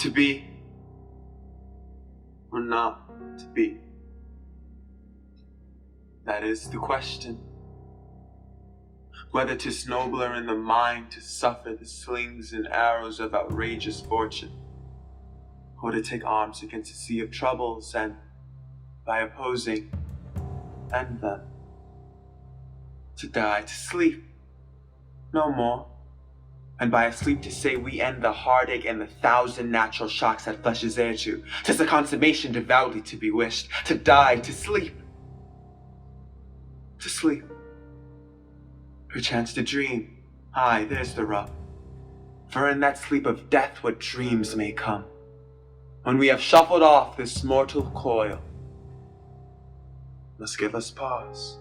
To be or not to be? That is the question. Whether 'tis nobler in the mind to suffer the slings and arrows of outrageous fortune, or to take arms against a sea of troubles and, by opposing, end them. To die, to sleep, no more. And by a sleep to say we end the heartache and the 1,000 natural shocks that flesh is heir to. 'Tis a consummation devoutly to be wished. To die, to sleep. To sleep. Perchance to dream. Aye, there's the rub. For in that sleep of death what dreams may come. When we have shuffled off this mortal coil, must give us pause.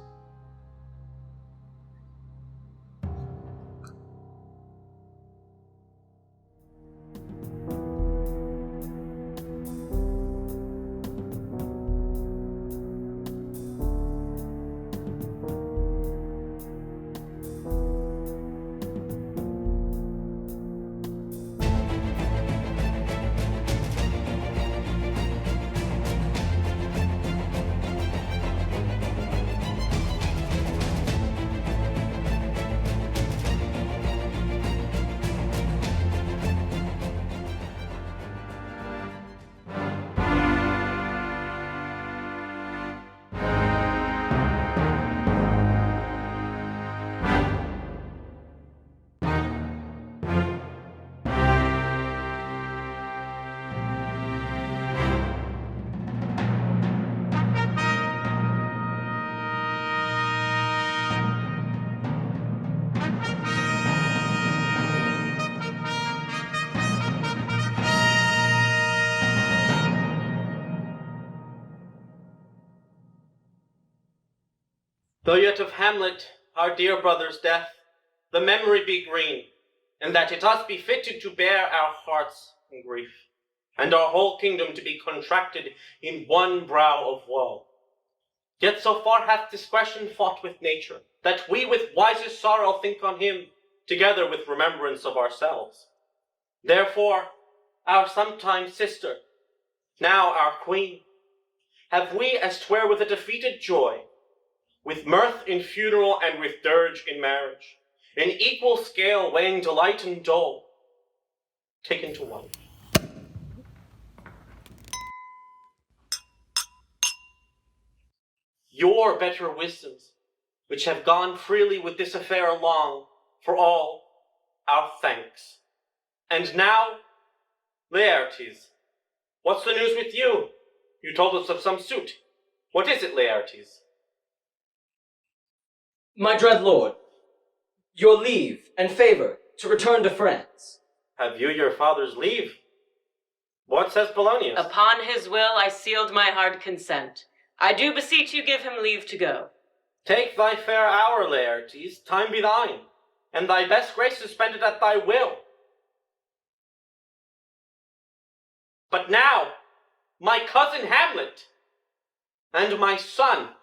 Though yet of Hamlet, our dear brother's death, the memory be green, and that it us be fitted to bear our hearts in grief, and our whole kingdom to be contracted in one brow of woe. Yet so far hath discretion fought with nature, that we with wisest sorrow think on him, together with remembrance of ourselves. Therefore, our sometime sister, now our queen, have we as 'twere with a defeated joy, with mirth in funeral and with dirge in marriage, in equal scale weighing delight and dole, taken to one. Your better wisdoms, which have gone freely with this affair along, for all our thanks. And now, Laertes, what's the news with you? You told us of some suit. What is it, Laertes? My dread lord, your leave and favour to return to France. Have you your father's leave? What says Polonius? Upon his will I sealed my hard consent. I do beseech you give him leave to go. Take thy fair hour, Laertes, time be thine, and thy best grace suspended at thy will. But now, my cousin Hamlet, and my son.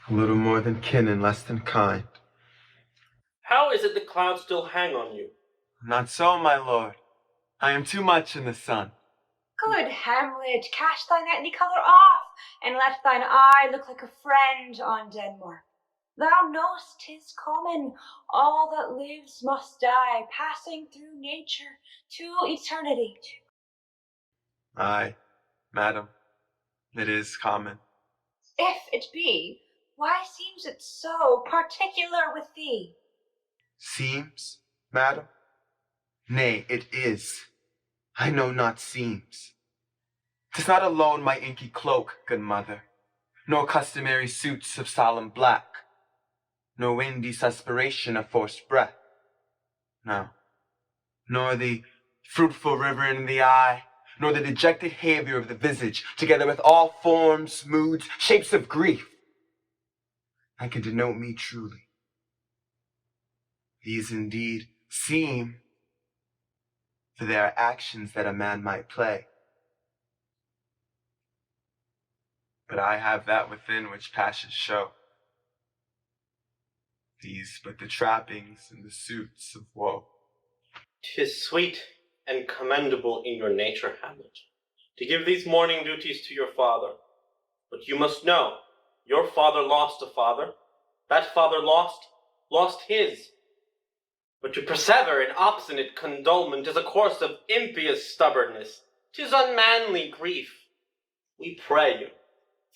A little more than kin and less than kind. How is it the clouds still hang on you? Not so, my lord. I am too much in the sun. Good Hamlet, cast thy knightly colour off, and let thine eye look like a friend on Denmark. Thou know'st 'tis common, all that lives must die, passing through nature to eternity. Aye, madam, it is common. If it be, why seems it so particular with thee? Seems, madam? Nay, it is. I know not seems. 'Tis not alone my inky cloak, good mother, nor customary suits of solemn black, nor windy suspiration of forced breath. No, nor the fruitful river in the eye, nor the dejected behavior of the visage, together with all forms, moods, shapes of grief, that can denote me truly. These indeed seem, for they are actions that a man might play. But I have that within which passions show. These but the trappings and the suits of woe. 'Tis sweet and commendable in your nature, Hamlet, to give these mourning duties to your father. But you must know, your father lost a father. That father lost his. But to persever in obstinate condolement is a course of impious stubbornness. 'Tis unmanly grief. We pray you,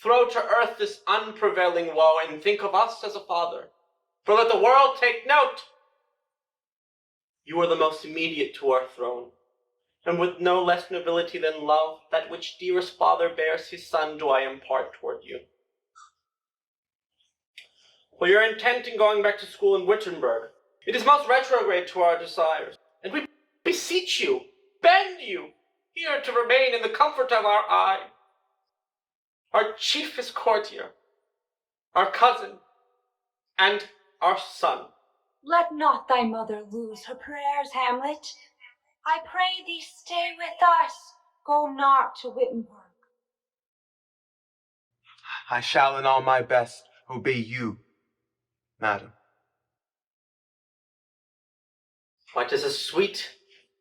throw to earth this unprevailing woe, and think of us as a father. For let the world take note. You are the most immediate to our throne, and with no less nobility than love, that which dearest father bears his son, do I impart toward you. For your intent in going back to school in Wittenberg, it is most retrograde to our desires, and we beseech you, bend you, here to remain in the comfort of our eye. Our chiefest courtier, our cousin, and our son. Let not thy mother lose her prayers, Hamlet. I pray thee stay with us. Go not to Wittenberg. I shall in all my best obey you, madam. Why, 'tis a sweet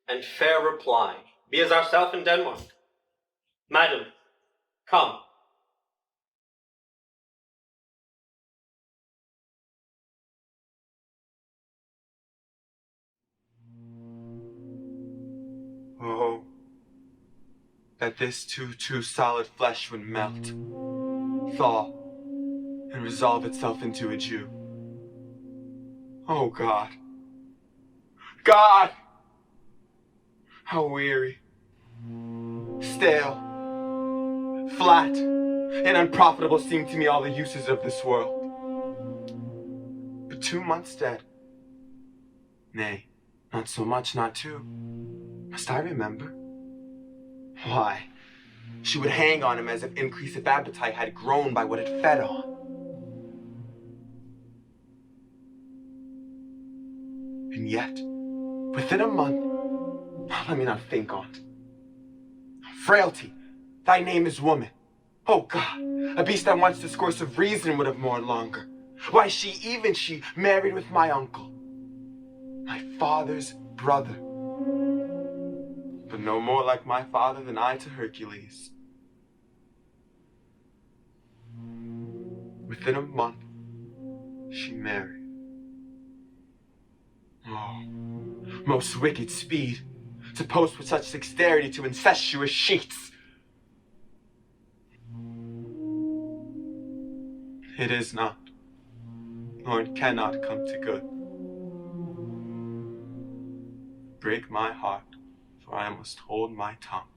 and fair reply, be as ourself in Denmark. Madam, come. Oh, that this too solid flesh would melt, thaw, and resolve itself into a Jew. Oh, God. God! How weary, stale, flat, and unprofitable seem to me all the uses of this world. But 2 months dead. Nay, not so much, not 2. Must I remember? Why, she would hang on him as if increase of appetite had grown by what it fed on. And yet, within a month, let me not think on't. Frailty, thy name is woman. Oh God, a beast that wants discourse of reason would have mourned longer. Why, she married with my uncle, my father's brother. But no more like my father than I to Hercules. Within a month, she married. Oh, most wicked speed, to post with such dexterity to incestuous sheets. It is not, nor it cannot come to good. Break my heart, for I must hold my tongue.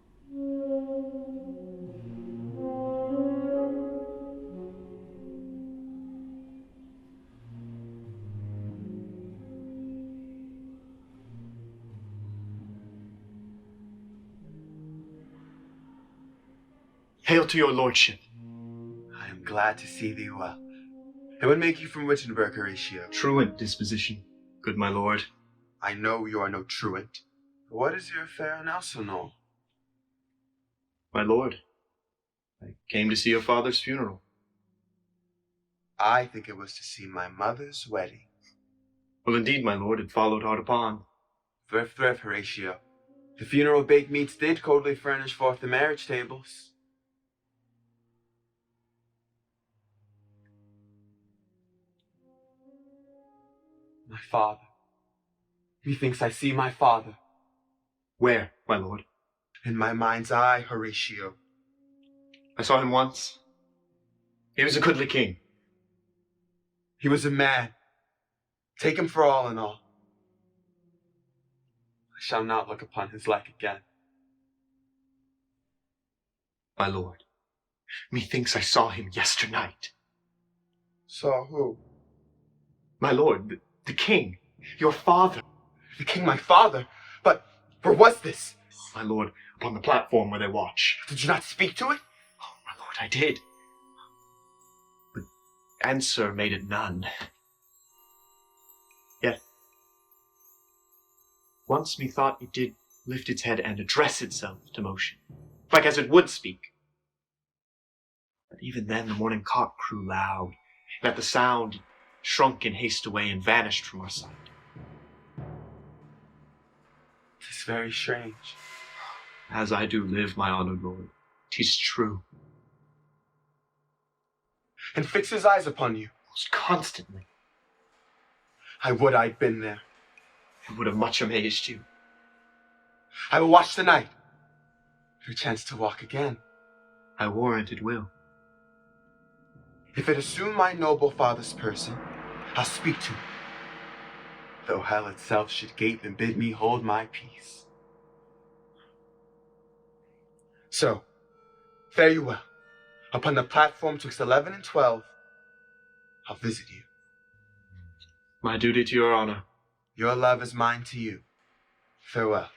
Hail to your lordship. I am glad to see thee well. And what make you from Wittenberg, Horatio? Truant disposition, good my lord. I know you are no truant. But what is your affair in Elsinore? My lord, I came to see your father's funeral. I think it was to see my mother's wedding. Well, indeed, my lord, it followed hard upon. Thrift, Horatio. The funeral baked meats did coldly furnish forth the marriage tables. My father. Methinks I see my father. Where, my lord? In my mind's eye, Horatio. I saw him once. He was a goodly king. He was a man. Take him for all in all. I shall not look upon his like again. My lord, methinks I saw him yesternight. Saw who? My lord, the king, your father. The king, my father? But where was this? My lord, upon the platform where they watch. Did you not speak to it? Oh, my lord, I did. But answer made it none. Yet, once methought it did lift its head and address itself to motion, like as it would speak. But even then the morning cock crew loud, and at the sound it shrunk in haste away and vanished from our sight. This very strange. As I do live, my honored lord, 'tis true. And fix his eyes upon you. Most constantly. I would I'd been there. It would have much amazed you. I will watch the night. Perchance to walk again. I warrant it will. If it assume my noble father's person, I'll speak to him. Though hell itself should gape and bid me hold my peace. So, fare you well. Upon the platform twixt 11 and 12, I'll visit you. My duty to your honor. Your love is mine to you. Farewell.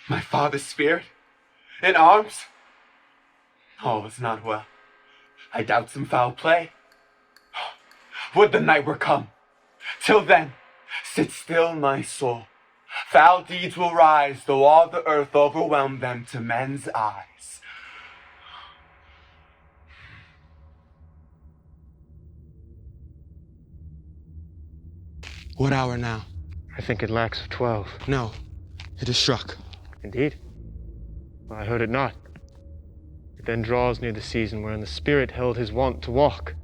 My father's spirit? In arms? All is not well. I doubt some foul play. Would the night were come. Till then, sit still, my soul. Foul deeds will rise, though all the earth overwhelm them to men's eyes. What hour now? I think it lacks of 12. No, it is struck. Indeed? Well, I heard it not. It then draws near the season wherein the spirit held his wont to walk.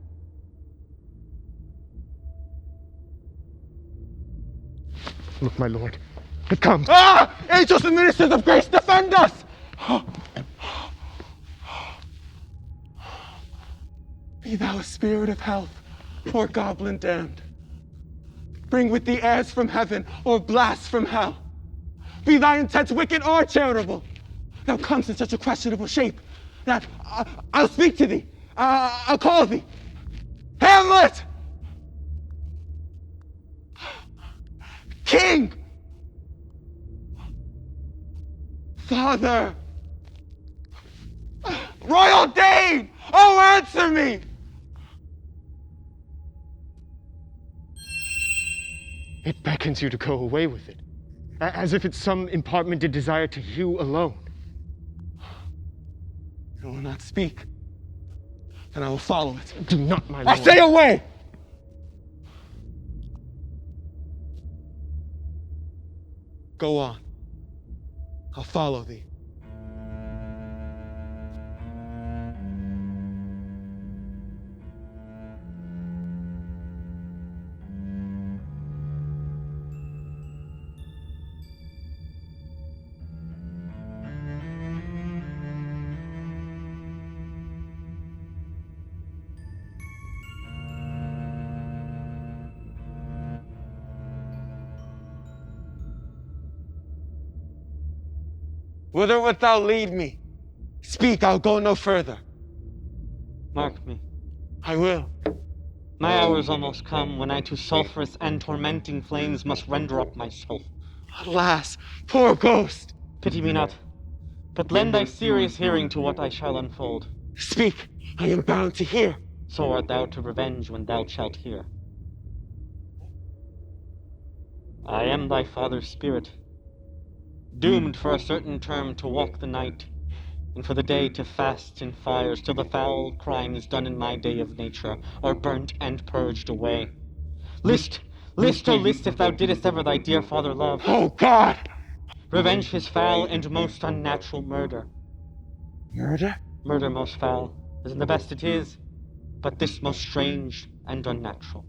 Look, my lord, it comes. Ah! Angels and ministers of grace, defend us! Be thou a spirit of health, or goblin damned. Bring with thee airs from heaven, or blasts from hell. Be thy intent wicked or charitable. Thou comes in such a questionable shape that I'll speak to thee. I'll call thee. Hamlet! King! Father! Royal Dane! Oh, answer me! It beckons you to go away with it, as if it's some impartmented desire to you alone. I will not speak, and I will follow it. Do not, my lord. I say away! Go on. I'll follow thee. Whither wilt thou lead me? Speak, I'll go no further. Mark me. I will. My hour is almost come, when I to sulphurous and tormenting flames must render up my soul. Alas, poor ghost! Pity me not, but lend thy serious hearing to what I shall unfold. Speak, I am bound to hear. So art thou to revenge when thou shalt hear. I am thy father's spirit, doomed for a certain term to walk the night, and for the day to fast in fires till the foul crimes done in my day of nature are burnt and purged away. List, list, oh list, if thou didst ever thy dear father love. Oh God! Revenge his foul and most unnatural murder. Murder? Murder most foul, as in the best it is, but this most strange and unnatural.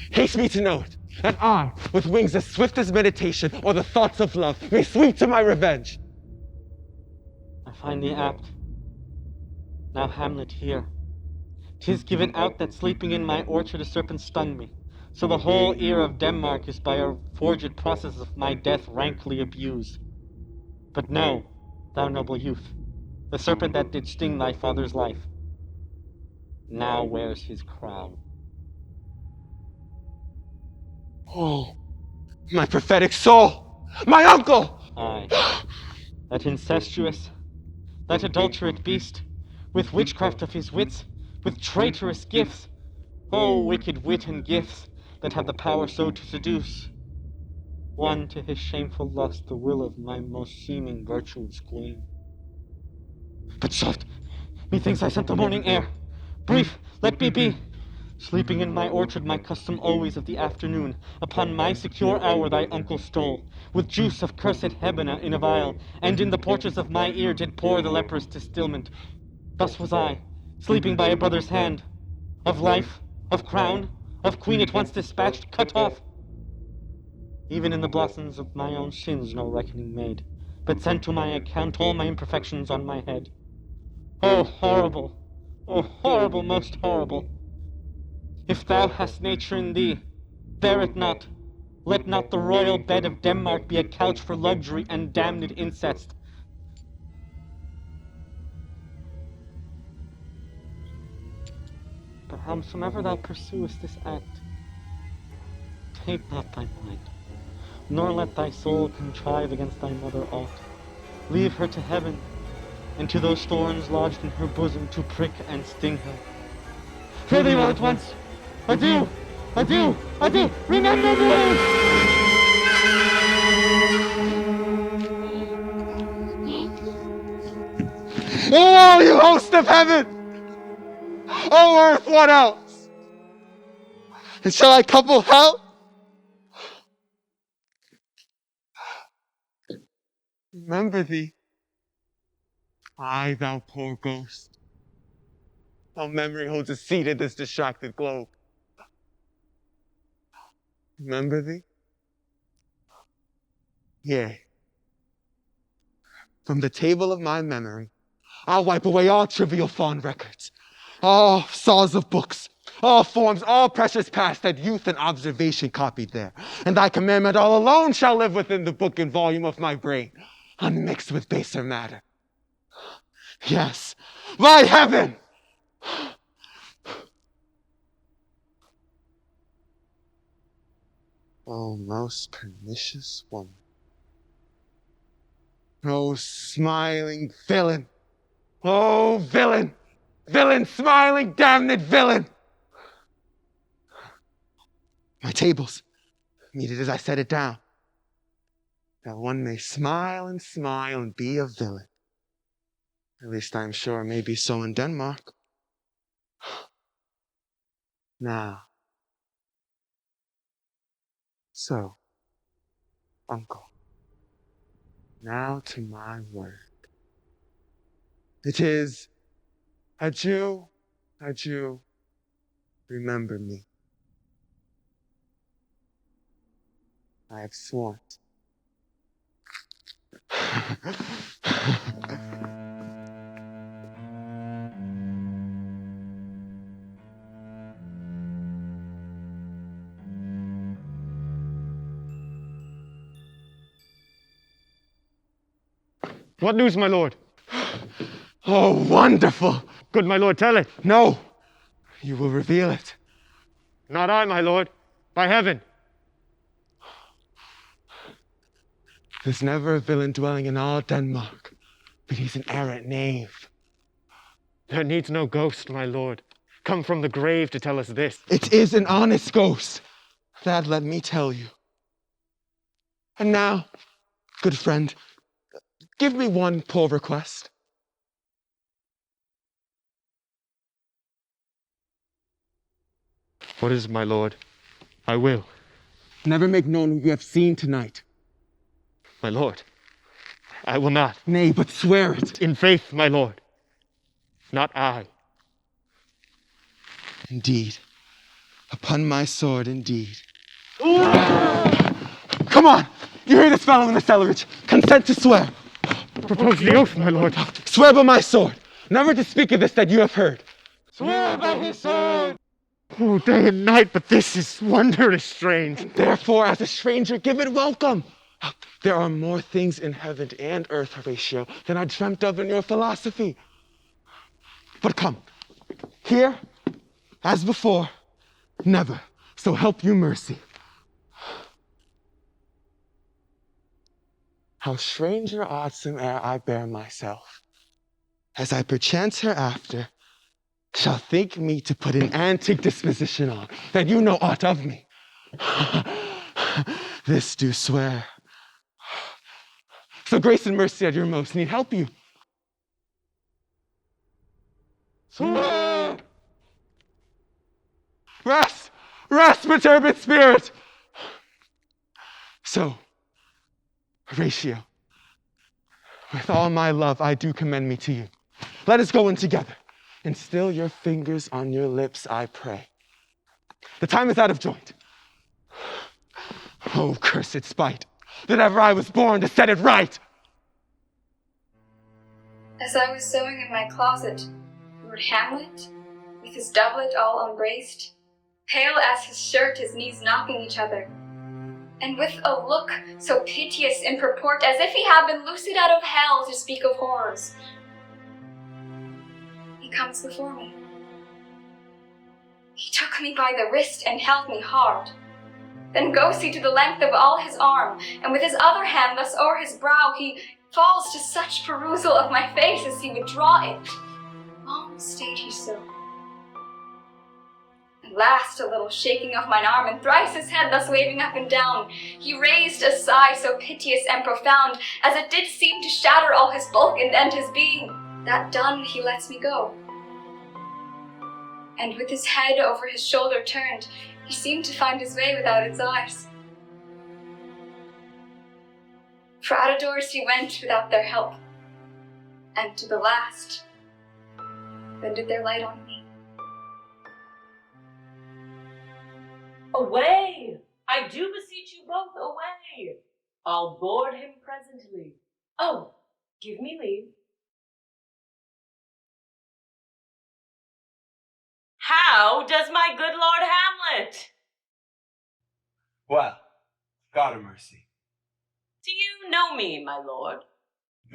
Haste me to know it, that I, with wings as swift as meditation or the thoughts of love, may sweep to my revenge. I find thee apt. Now Hamlet here. 'Tis given out that sleeping in my orchard a serpent stung me, so the whole ear of Denmark is by a forged process of my death rankly abused. But know, thou noble youth, the serpent that did sting thy father's life now wears his crown. Oh, my prophetic soul! My uncle! Aye, that incestuous, that adulterate beast, with witchcraft of his wits, with traitorous gifts, oh, wicked wit and gifts, that have the power so to seduce, won to his shameful lust the will of my most seeming virtuous queen. But soft, methinks I scent the morning air. Brief, let me be. Sleeping in my orchard, my custom always of the afternoon, upon my secure hour thy uncle stole, with juice of cursed Hebena in a vial, and in the porches of my ear did pour the leprous distilment. Thus was I, sleeping by a brother's hand, of life, of crown, of queen at once dispatched, cut off. Even in the blossoms of my own sins no reckoning made, but sent to my account all my imperfections on my head. Oh, horrible! Oh, horrible, most horrible! If thou hast nature in thee, bear it not. Let not the royal bed of Denmark be a couch for luxury and damned incest. But howsoever thou pursuest this act, take not thy mind, nor let thy soul contrive against thy mother aught. Leave her to heaven, and to those thorns lodged in her bosom to prick and sting her. Fare thee well at once! Adieu! Adieu! Adieu! Remember me! Oh, you host of heaven! Oh, earth, what else? And shall I couple hell? Remember thee. Aye, thou poor ghost. How memory holds a seat in this distracted globe. Remember thee? Yea. From the table of my memory, I'll wipe away all trivial fond records, all saws of books, all forms, all precious past that youth and observation copied there. And thy commandment all alone shall live within the book and volume of my brain, unmixed with baser matter. Yes, my heaven! Oh, most pernicious woman. Oh, smiling villain. Oh, villain. Villain, smiling, damned villain. My tables, meet it as I set it down, that one may smile and be a villain. At least I'm sure it may be so in Denmark. Now, so, uncle, now to my word. It is, adieu, adieu, remember me. I have sworn. What news, my lord? Oh, wonderful! Good my lord, tell it. No, you will reveal it. Not I, my lord. By heaven. There's never a villain dwelling in all Denmark, but he's an arrant knave. There needs no ghost, my lord, come from the grave to tell us this. It is an honest ghost, that let me tell you. And now, good friend, give me one poor request. What is it, my lord? I will. Never make known what you have seen tonight. My lord, I will not. Nay, but swear it. In faith, my lord, not I. Indeed, upon my sword, indeed. Come on! You hear this fellow in the cellarage. Consent to swear. Propose the oath, my lord. Swear by my sword, never to speak of this that you have heard. Swear by his sword! Oh, day and night, but this is wondrous strange. Therefore, as a stranger, give it welcome. There are more things in heaven and earth, Horatio, than I dreamt of in your philosophy. But come, here, as before, never, so help you mercy. How strange or odd soe'er I bear myself, as I perchance hereafter shall think me to put an antique disposition on, that you know aught of me. This do swear. So grace and mercy at your most need help you. Rest! Rest, perturbed spirit! So, Horatio, with all my love, I do commend me to you. Let us go in together, and still your fingers on your lips, I pray. The time is out of joint. Oh, cursed spite, that ever I was born to set it right! As I was sewing in my closet, Lord Hamlet, with his doublet all unbraced, pale as his shirt, his knees knocking each other, and with a look so piteous in purport, as if he had been loosed out of hell to speak of horrors, he comes before me. He took me by the wrist and held me hard. Then goes he to the length of all his arm, and with his other hand thus o'er his brow he falls to such perusal of my face as he would draw it. Long stayed he so. At last a little shaking of mine arm, and thrice his head thus waving up and down, he raised a sigh so piteous and profound, as it did seem to shatter all his bulk and end his being. That done, he lets me go. And with his head over his shoulder turned, he seemed to find his way without its eyes. For out of doors he went without their help, and to the last, then did their light on me. Away! I do beseech you both, away! I'll board him presently. Oh, give me leave. How does my good Lord Hamlet? Well, God of mercy. Do you know me, my lord?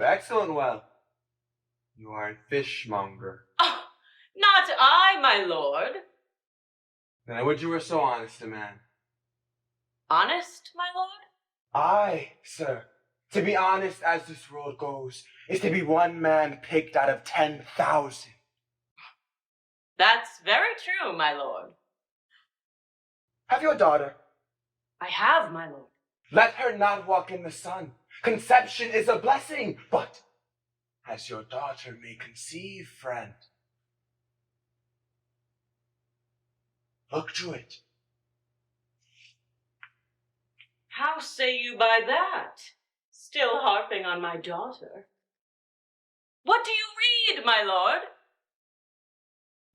Excellent well. You are a fishmonger. Oh, not I, my lord. Then I would you were so honest a man. Honest, my lord? Aye, sir. To be honest as this world goes is to be one man picked out of 10,000. That's very true, my lord. Have you a daughter? I have, my lord. Let her not walk in the sun. Conception is a blessing, but as your daughter may conceive, friend, look to it. How say you by that? Still harping on my daughter. What do you read, my lord?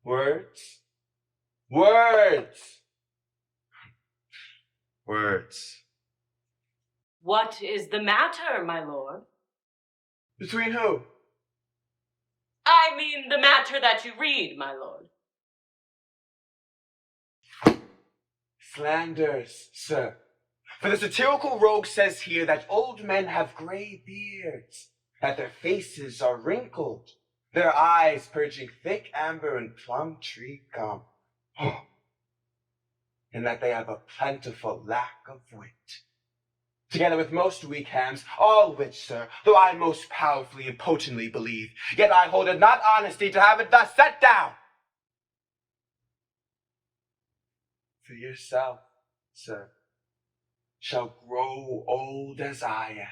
Words. Words. Words. What is the matter, my lord? Between who? I mean the matter that you read, my lord. Slanders, sir. For the satirical rogue says here that old men have gray beards, that their faces are wrinkled, their eyes purging thick amber and plum tree gum, and that they have a plentiful lack of wit. Together with most weak hands, all which, sir, though I most powerfully and potently believe, yet I hold it not honesty to have it thus set down. For yourself, sir, shall grow old as I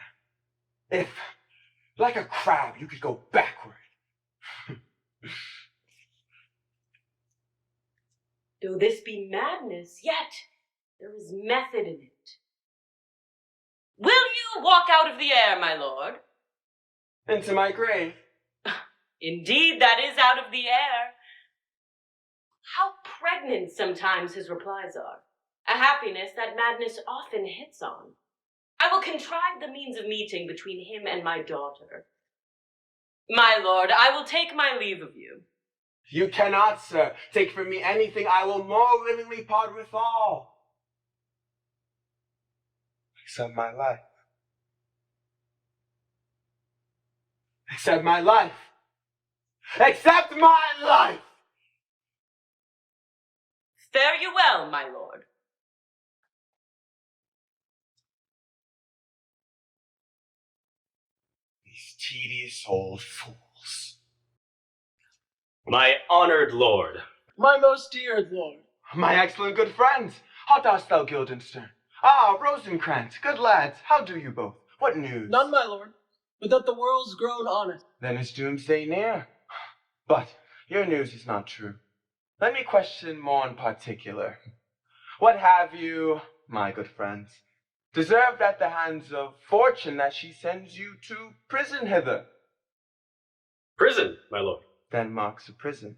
am, if, like a crab, you could go backward. Though this be madness, yet there is method in it. Will you walk out of the air, my lord? Into my grave. Indeed, that is out of the air. How pregnant sometimes his replies are. A happiness that madness often hits on. I will contrive the means of meeting between him and my daughter. My lord, I will take my leave of you. You cannot, sir, take from me anything I will more willingly part with all. Except my life. Except my life. Except my life! Fare you well, my lord. These tedious old fools. My honored lord. My most dear lord. My excellent good friends. How dost thou, Guildenstern? Ah, Rosencrantz, good lads, how do you both? What news? None, my lord, but that the world's grown honest. Then is doomsday near. But your news is not true. Let me question more in particular. What have you, my good friends, deserved at the hands of fortune that she sends you to prison hither? Prison, my lord. Denmark's a prison.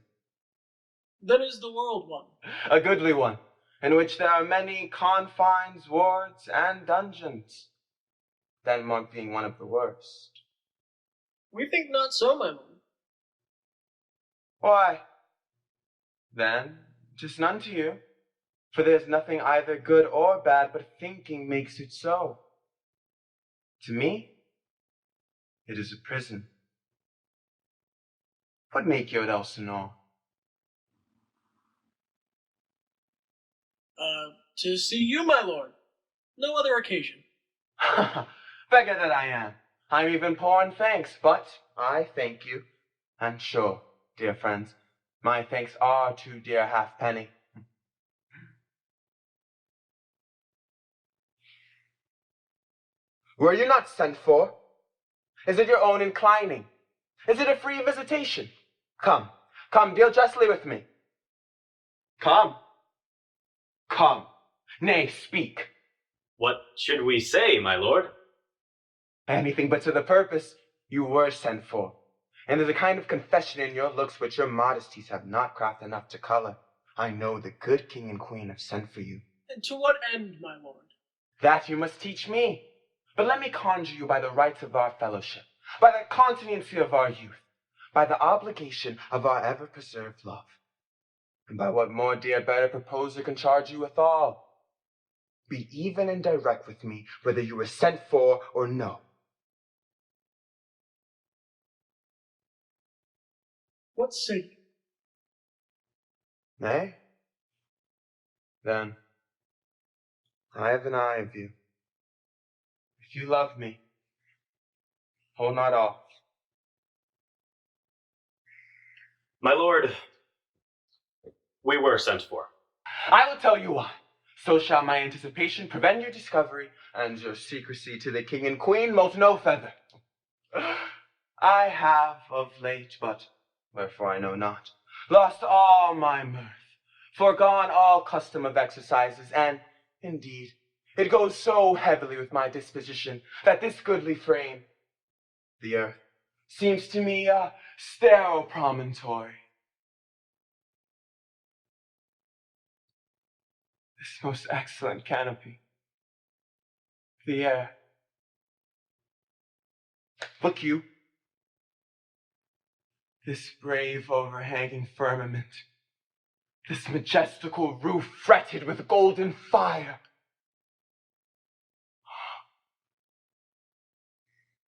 Then is the world one. A goodly one, in which there are many confines, wards, and dungeons. Denmark being one of the worst. We think not so, my lord. Why? Then, 'tis none to you, for there's nothing either good or bad, but thinking makes it so. To me, it is a prison. What make you at Elsinore? To see you, my lord. No other occasion. Beggar that I am. I'm even poor in thanks, but I thank you. And sure, dear friends, my thanks are 2 dear halfpenny. Were you not sent for? Is it your own inclining? Is it a free visitation? Come, deal justly with me. Come. Nay, speak. What should we say, my lord? Anything but to the purpose. You were sent for. And there's a kind of confession in your looks which your modesties have not craft enough to color. I know the good king and queen have sent for you. And to what end, my lord? That you must teach me. But let me conjure you by the rights of our fellowship, by the continency of our youth, by the obligation of our ever-preserved love, and by what more dear better proposer can charge you withal. Be even and direct with me, whether you were sent for or no. What say you? Nay? Then, I have an eye of you. If you love me, hold not off. My lord, we were sent for. I will tell you why. So shall my anticipation prevent your discovery, and your secrecy to the king and queen moult no feather. I have of late, but wherefore I know not, lost all my mirth, forgone all custom of exercises, and, indeed, it goes so heavily with my disposition that this goodly frame, the earth, seems to me a sterile promontory. This most excellent canopy, the air. Look you, this brave overhanging firmament, this majestical roof fretted with golden fire.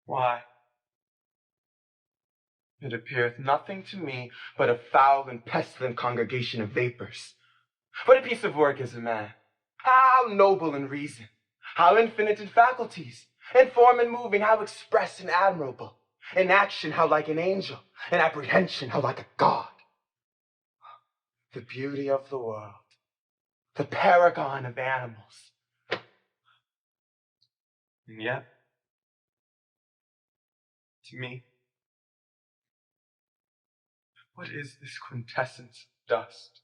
Why, it appeareth nothing to me but a foul and pestilent congregation of vapors. What a piece of work is a man! How noble in reason! How infinite in faculties! In form and moving, how express and admirable! In action, how like an angel! In apprehension, how like a god! The beauty of the world, the paragon of animals. And yet, to me, what is this quintessence of dust?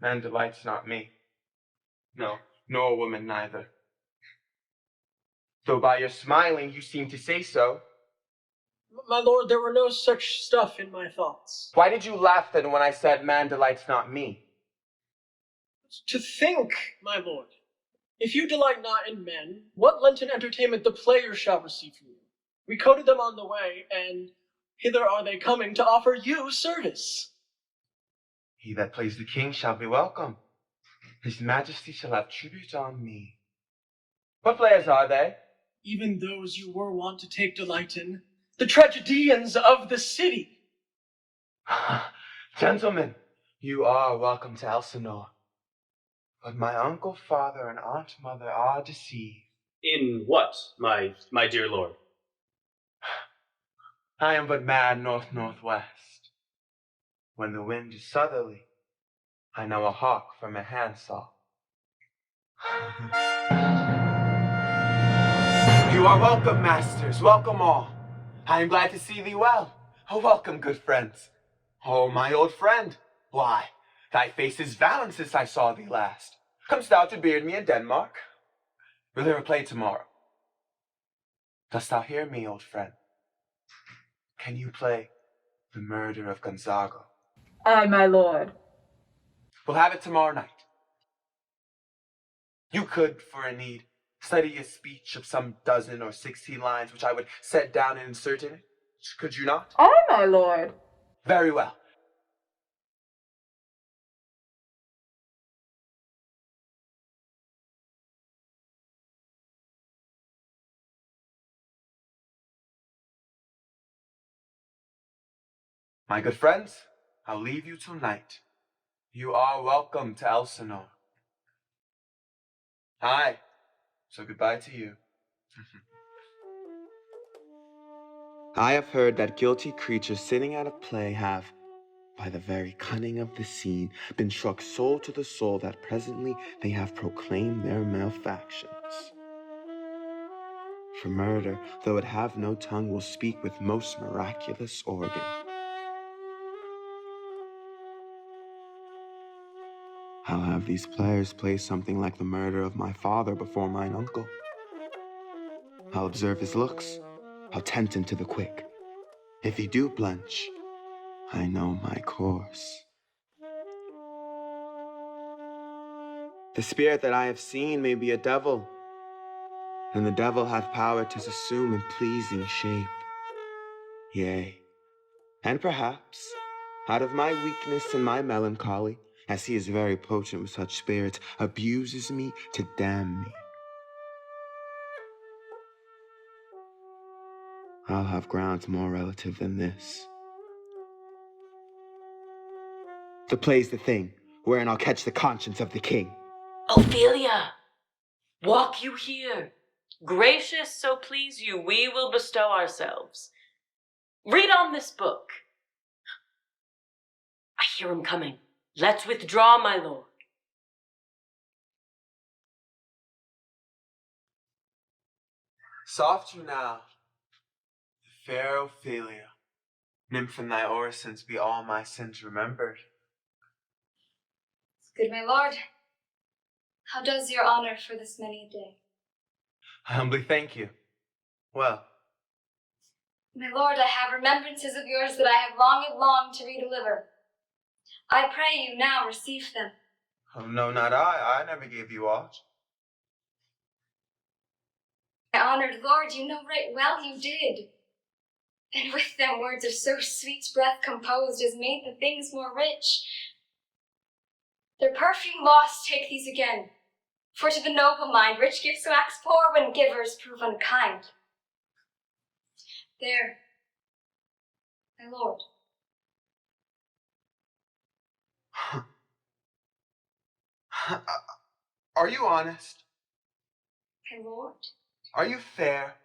Man delights not me. No, nor woman neither. Though by your smiling you seem to say so. My lord, there were no such stuff in my thoughts. Why did you laugh then when I said man delights not me? To think, my lord, if you delight not in men, what Lenten entertainment the players shall receive from you? We coated them on the way, and hither are they coming to offer you service. He that plays the king shall be welcome. His majesty shall have tribute on me. What players are they? Even those you were wont to take delight in, the tragedians of the city. Gentlemen, you are welcome to Elsinore. But my uncle, father, and aunt, mother are deceived. In what, my dear lord? I am but mad north-northwest. When the wind is southerly, I know a hawk from a handsaw. You are welcome, masters, welcome all. I am glad to see thee well. Oh, welcome, good friends. Oh, my old friend. Why, thy face is valiant since I saw thee last. Comest thou to beard me in Denmark? We'll hear a play tomorrow. Dost thou hear me, old friend? Can you play The Murder of Gonzago? Aye, my lord. We'll have it tomorrow night. You could, for a need, study a speech of some 12 or 16 lines, which I would set down and insert in it. Could you not? Aye, my lord. Very well. My good friends, I'll leave you till night. You are welcome to Elsinore. Aye, so goodbye to you. I have heard that guilty creatures sitting at a play have, by the very cunning of the scene, been struck soul to the soul that presently they have proclaimed their malefactions. For murder, though it have no tongue, will speak with most miraculous organ. I'll have these players play something like the murder of my father before mine uncle. I'll observe his looks. I'll tempt him to the quick. If he do blench, I know my course. The spirit that I have seen may be a devil, and the devil hath power to assume a pleasing shape. Yea, and perhaps, out of my weakness and my melancholy, as he is very potent with such spirits, abuses me to damn me. I'll have grounds more relative than this. The play's the thing, wherein I'll catch the conscience of the king. Ofelia, walk you here. Gracious, so please you, we will bestow ourselves. Read on this book. I hear him coming. Let's withdraw, my lord. Soft you now, the fair Ofelia. Nymph in thy orisons be all my sins remembered. Good my lord, how does your honor for this many a day? I humbly thank you. Well, My lord, I have remembrances of yours that I have longed to redeliver. I pray you now receive them. oh no, not I. I never gave you aught. My honored lord, you know right well you did. And with them words of so sweet breath composed as made the things more rich. Their perfume lost, take these again. For to the noble mind, rich gifts wax poor when givers prove unkind. There, my lord. Are you honest? My lord? Are you fair?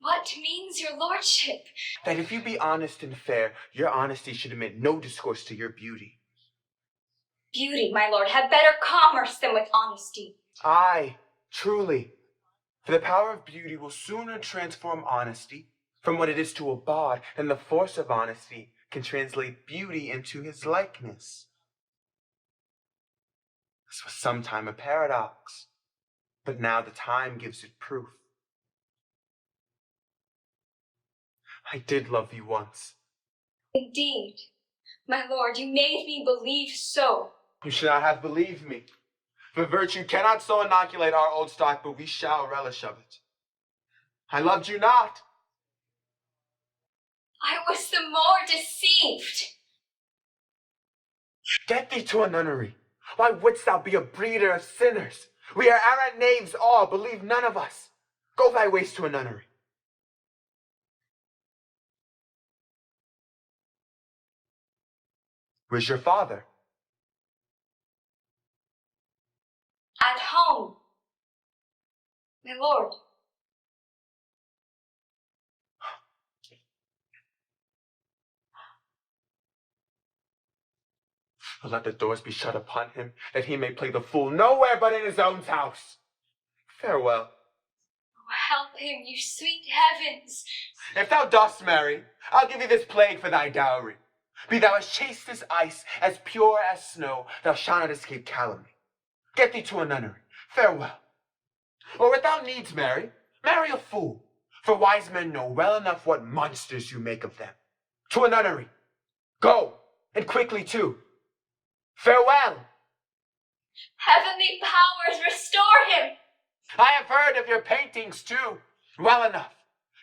What means your lordship? That if you be honest and fair, your honesty should admit no discourse to your beauty. Beauty, my lord, had better commerce than with honesty. Aye, truly. For the power of beauty will sooner transform honesty from what it is to a bawd than the force of honesty can translate beauty into his likeness. This was sometime a paradox, but now the time gives it proof. I did love you once. Indeed, my lord, you made me believe so. You should not have believed me. For virtue cannot so inoculate our old stock, but we shall relish of it. I loved you not. I was the more deceived. Get thee to a nunnery. Why wouldst thou be a breeder of sinners? We are arrant knaves all, believe none of us. Go thy ways to a nunnery. Where's your father? At home, my lord. But let the doors be shut upon him, that he may play the fool nowhere but in his own house. Farewell. help him, you sweet heavens! If thou dost marry, I'll give thee this plague for thy dowry. Be thou as chaste as ice, as pure as snow, thou shalt not escape calumny. Get thee to a nunnery, farewell. Or if thou needs marry a fool, for wise men know well enough what monsters you make of them. To a nunnery, go, and quickly too. Farewell. Heavenly powers, restore him! I have heard of your paintings too. Well enough.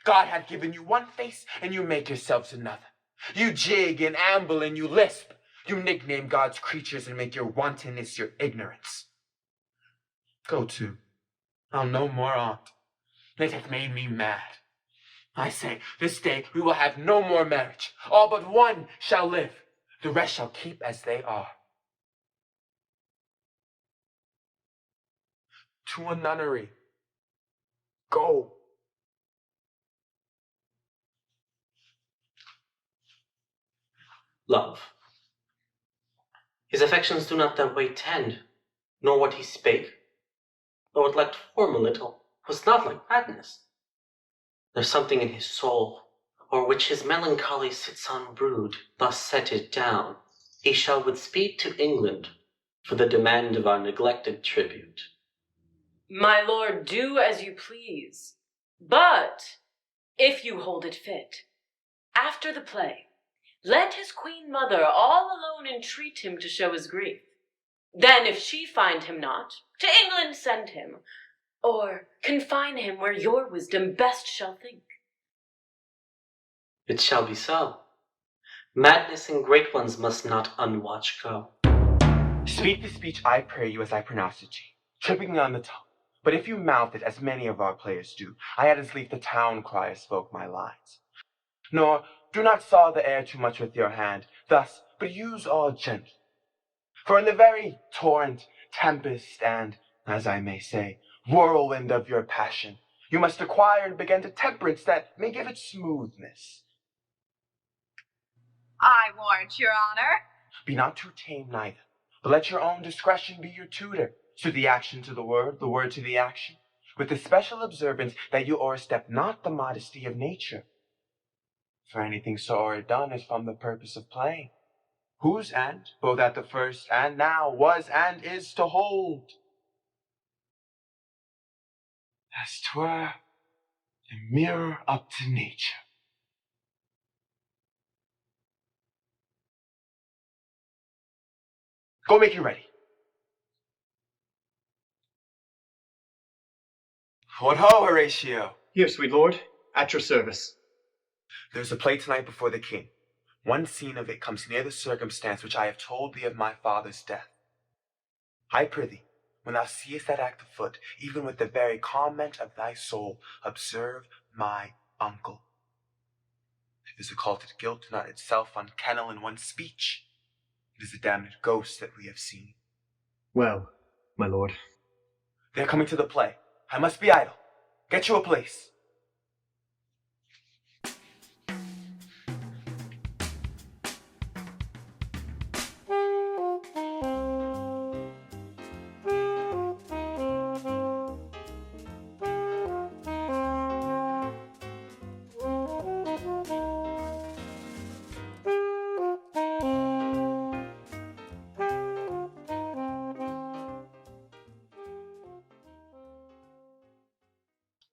God hath given you one face, and you make yourselves another. You jig and amble and you lisp. You nickname God's creatures and make your wantonness your ignorance. Go to. I'll no more on't. It hath made me mad. I say, this day we will have no more marriage. All but one shall live. The rest shall keep as they are. To a nunnery. Go. Love. His affections do not that way tend, nor what he spake, though it lacked form a little, was not like madness. There's something in his soul, o'er which his melancholy sits on brood, thus set it down. He shall with speed to England, for the demand of our neglected tribute. My lord, do as you please. But, if you hold it fit, after the play, let his queen mother all alone entreat him to show his grief. Then, if she find him not, to England send him, or confine him where your wisdom best shall think. It shall be so. Madness and great ones must not unwatched go. Speak the speech, I pray you, as I pronounce it, G, tripping on the tongue. But if you mouth it, as many of our players do, I had as lief the town crier spoke my lines. Nor do not saw the air too much with your hand, thus, but use all gentle. For in the very torrent, tempest, and, as I may say, whirlwind of your passion, you must acquire and begin to temperance that may give it smoothness. I warrant, your honor. Be not too tame neither, but let your own discretion be your tutor. Suit the action to the word to the action, with the special observance that you o'erstep not the modesty of nature. For anything so o'erdone is from the purpose of playing, whose end, both at the first and now, was and is to hold, as 'twere, the mirror up to nature. Go make you ready. What ho, Horatio? Here, sweet lord, at your service. There's a play tonight before the king. One scene of it comes near the circumstance which I have told thee of my father's death. I prithee, when thou seest that act afoot, even with the very comment of thy soul, observe my uncle. If his occulted guilt do not itself unkennel in one speech, it is a damned ghost that we have seen. Well, my lord. They are coming to the play. I must be idle. Get you a place.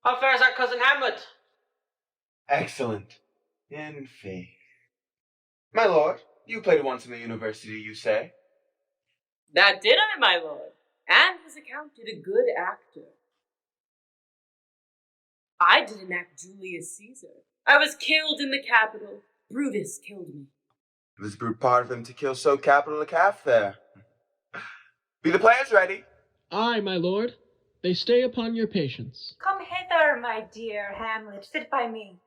How fares our cousin Hamlet? Excellent. In faith. My lord, you played once in the university, you say? That did I, my lord, and was accounted a good actor. I did enact Julius Caesar. I was killed in the Capitol. Brutus killed me. It was brute part of him to kill so capital a calf there. Be the players ready? Aye, my lord. They stay upon your patience. Come hither, my dear Hamlet, sit by me.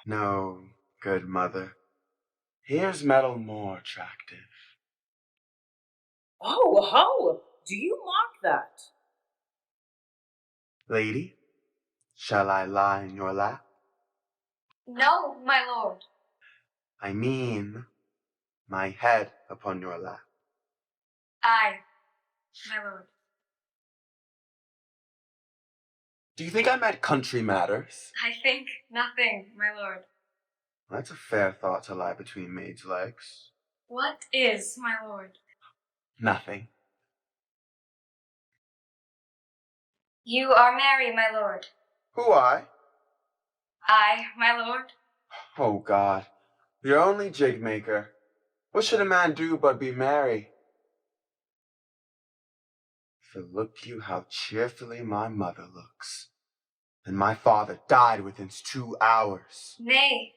No, good mother. Here's metal more attractive. Oh, ho! Do you mock that? Lady, shall I lie in your lap? No, my lord. I mean, my head upon your lap. Aye, my lord. Do you think I meant country matters? I think nothing, my lord. That's a fair thought to lie between maids' legs. What is, my lord? Nothing. You are merry, my lord. Who I? I, my lord. Oh, God. You're only jig maker. What should a man do but be merry? For look you how cheerfully my mother looks. And my father died within 2 hours. Nay,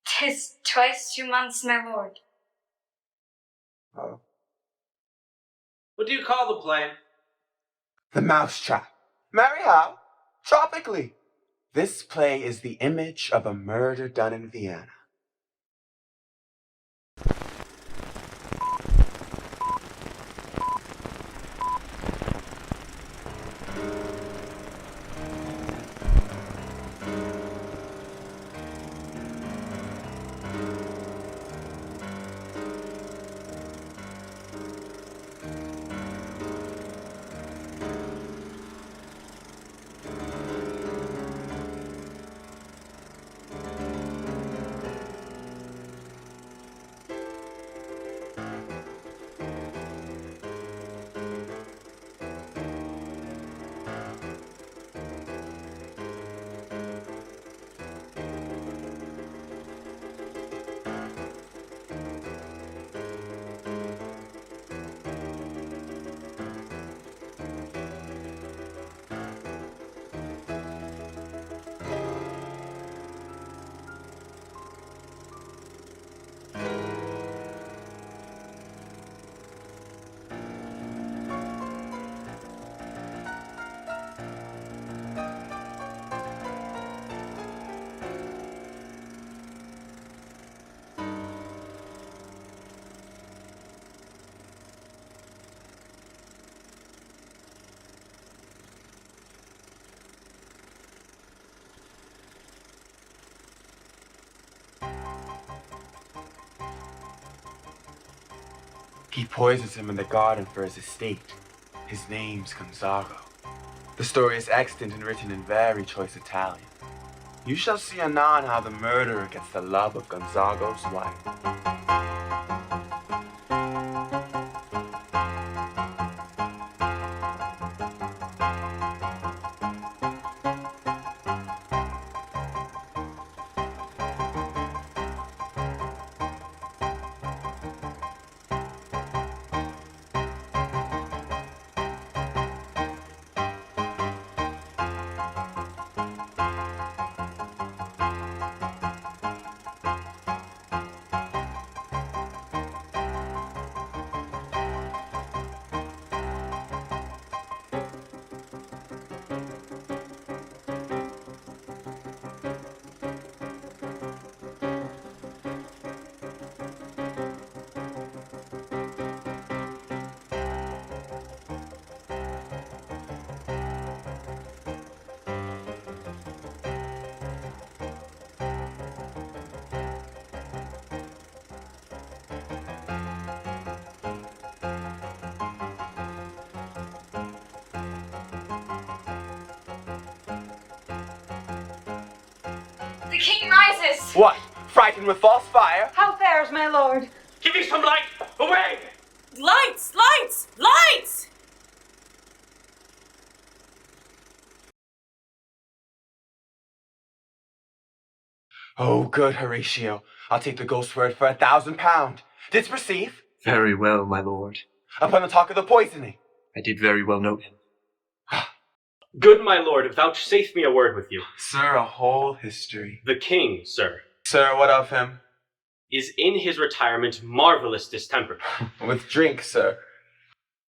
'tis twice 2 months, my lord. Oh. What do you call the play? The Mousetrap. Marry how? Tropically. This play is the image of a murder done in Vienna. He poisons him in the garden for his estate. His name's Gonzago. The story is extant and written in very choice Italian. You shall see anon how the murderer gets the love of Gonzago's wife. The king rises! What? Frightened with false fire? How fares, my lord? Give me some light! Away! Lights! Lights! Lights! Oh, good, Horatio. I'll take the ghost word for £1,000. Didst perceive? Very well, my lord. Upon the talk of the poisoning. I did very well note him. Good my lord, vouchsafe me a word with you. Sir, a whole history. The king, sir, Sir, what of him? is in his retirement marvelous distempered. With drink, sir.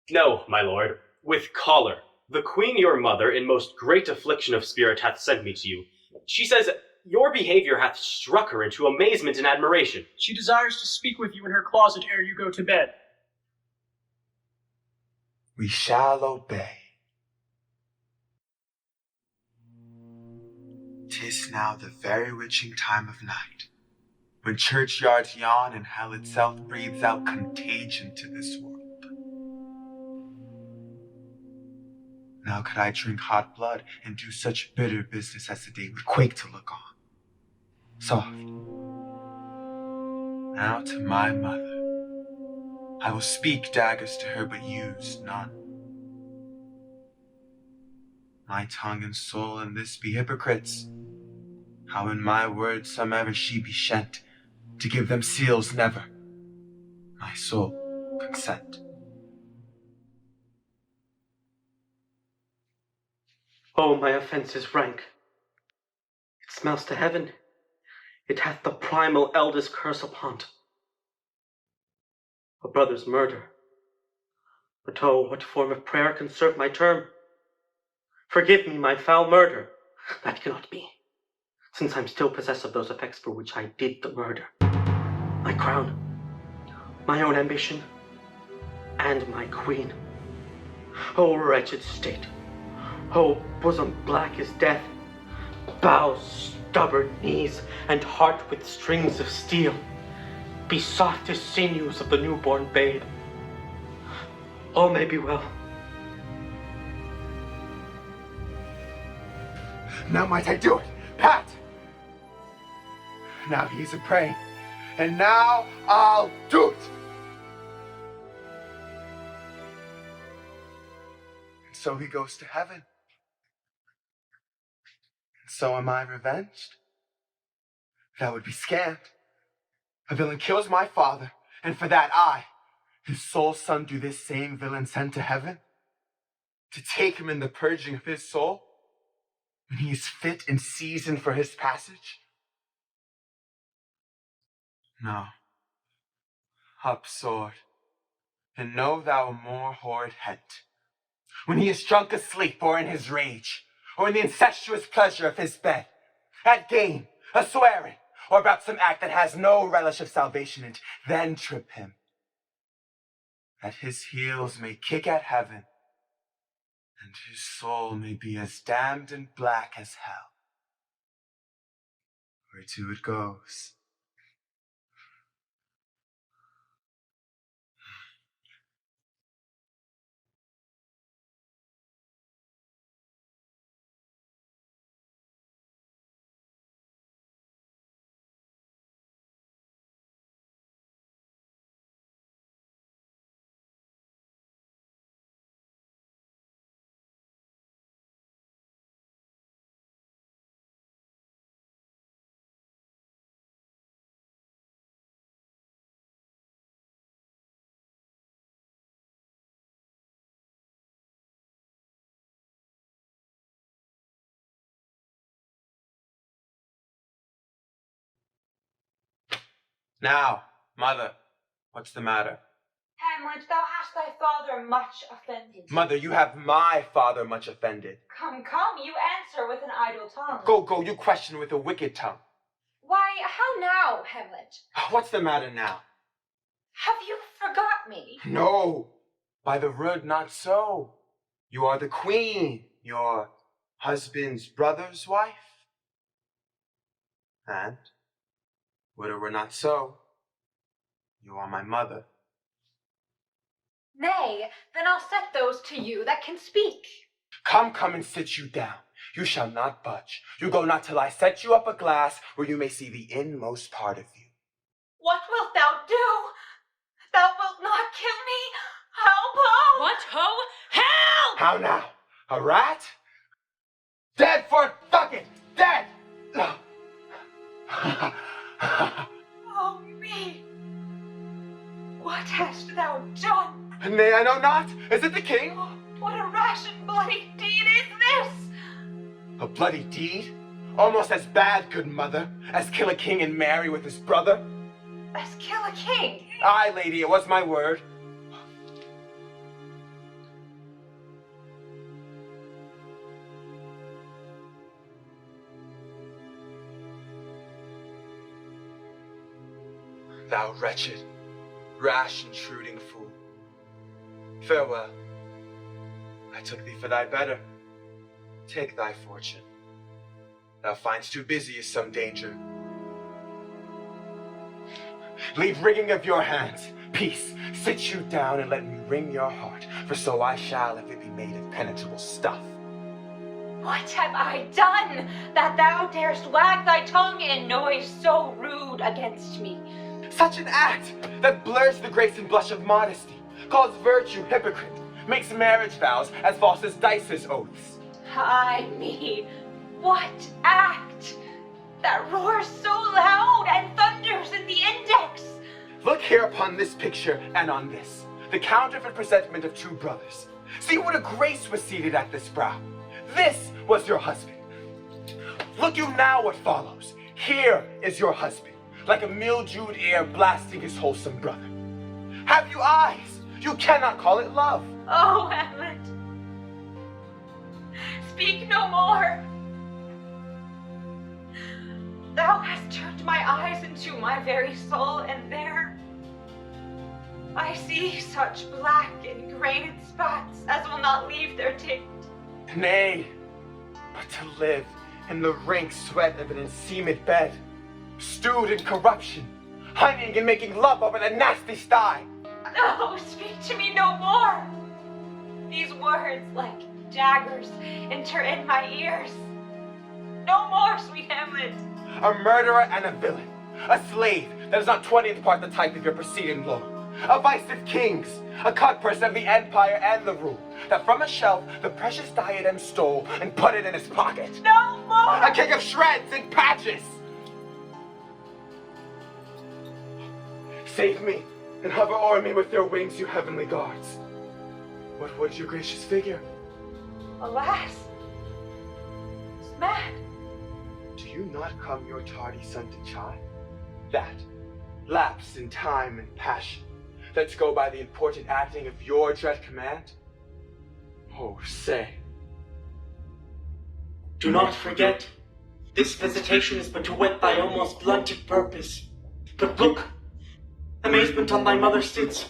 No, my lord, with choler. The queen your mother in most great affliction of spirit hath sent me to you. She says your behavior hath struck her into amazement and admiration. She desires to speak with you in her closet ere you go to bed. We shall obey. 'Tis now the very witching time of night, when churchyards yawn and hell itself breathes out contagion to this world. Now could I drink hot blood and do such bitter business as the day would quake to look on. Soft. Now to my mother. I will speak daggers to her, but use none. My tongue and soul in this be hypocrites. How in my words somever she be shent, to give them seals never. My soul consent. Oh, my offence is rank. It smells to heaven. It hath the primal eldest curse upon't. A brother's murder. But oh, what form of prayer can serve my term? Forgive me my foul murder. That cannot be, since I'm still possessed of those effects for which I did the murder. My crown, my own ambition, and my queen. Oh, wretched state. Oh, bosom black as death. Bow stubborn knees, and heart with strings of steel. Be soft as sinews of the newborn babe. All may be well. Now might I do it, Pat! Now he's a prey, and now I'll do it! And so he goes to heaven. And so am I revenged? That would be scant. A villain kills my father, and for that I, his sole son, do this same villain send to heaven? To take him in the purging of his soul? When he is fit and seasoned for his passage? No. Up, sword, and know thou more horrid hent. When he is drunk asleep, or in his rage, or in the incestuous pleasure of his bed, at game, a swearing, or about some act that has no relish of salvation in't, then trip him, that his heels may kick at heaven, and his soul may be as damned and black as hell. Whereto it goes. Now, mother, what's the matter? Hamlet, thou hast thy father much offended. Mother, you have my father much offended. Come, come, you answer with an idle tongue. Go, you question with a wicked tongue. Why, how now, Hamlet? What's the matter now? Have you forgot me? No, by the rood not so. You are the queen, your husband's brother's wife. And, would it were not so, you are my mother. Nay, then I'll set those to you that can speak. Come and sit you down. You shall not budge. You go not till I set you up a glass where you may see the inmost part of you. What wilt thou do? Thou wilt not kill me? Help, ho! What, ho? Help! How now? A rat? Dead for fucking dead! Oh me! What hast thou done? Nay, I know not. Is it the king? Oh, what a rash and bloody deed is this? A bloody deed? Almost as bad, good mother, as kill a king and marry with his brother? As kill a king? Aye, lady, it was my word. Thou wretched, rash, intruding fool. Farewell. I took thee for thy better. Take thy fortune. Thou find'st too busy is some danger. Leave wringing of your hands. Peace. Sit you down and let me wring your heart, for so I shall if it be made of penetrable stuff. What have I done that thou darest wag thy tongue in noise so rude against me? Such an act that blurs the grace and blush of modesty, calls virtue hypocrite, makes marriage vows as false as dice's oaths. Ay me, what act that roars so loud and thunders in the index? Look here upon this picture and on this, the counterfeit presentment of two brothers. See what a grace was seated at this brow. This was your husband. Look you now what follows. Here is your husband, like a mildewed air blasting his wholesome brother. Have you eyes? You cannot call it love. Oh, Hamlet, speak no more. Thou hast turned my eyes into my very soul, and there I see such black and grained spots as will not leave their tint. Nay, but to live in the rank sweat of an enseamed bed, stewed in corruption, honeying and making love over the nasty sty. No, speak to me no more. These words, like daggers, enter in my ears. No more, sweet Hamlet. A murderer and a villain, a slave that is not 20th part the type of your preceding lord, a vice of kings, a cutpurse of the empire and the rule, that from a shelf the precious diadem stole and put it in his pocket. No more! A king of shreds and patches! Save me, and hover o'er me with your wings, you heavenly guards. What would your gracious figure? Alas, it's mad. Do you not come your tardy son to chide? That, lapse in time and passion, let's go by the important acting of your dread command? Oh, say. Do not forget, this visitation is but to whet thy almost blunted purpose. But look, amazement on thy mother sits.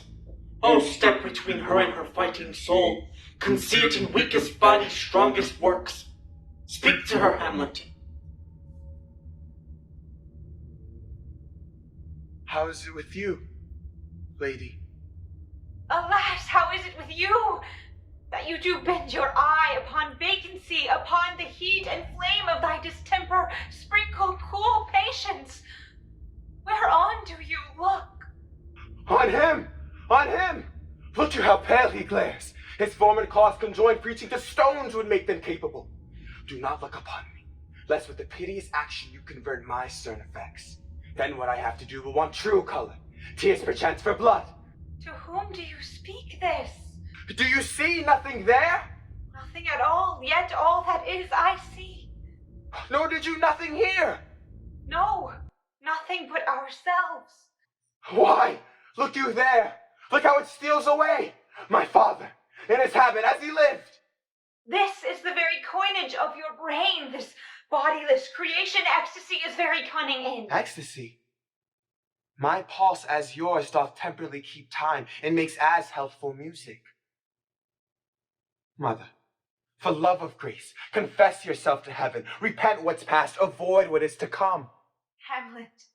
Oh, step between her and her fighting soul. Conceit in weakest body, strongest works. Speak to her, Hamlet. How is it with you, lady? Alas, how is it with you, that you do bend your eye upon vacancy, upon the heat and flame of thy distemper, sprinkle cool patience? Whereon do you look? On him! On him! Look you how pale he glares. His form and cause conjoined, preaching to stones would make them capable. Do not look upon me, lest with the piteous action you convert my stern effects. Then what I have to do will want true color, tears perchance for blood. To whom do you speak this? Do you see nothing there? Nothing at all, yet all that is I see. Nor did you nothing hear? No, nothing but ourselves. Why, look you there. Look how it steals away. My father, in his habit as he lived. This is the very coinage of your brain. This bodiless creation ecstasy is very cunning in. Ecstasy? My pulse as yours doth temporally keep time, and makes as healthful music. Mother, for love of grace, confess yourself to heaven, repent what's past, avoid what is to come. Hamlet,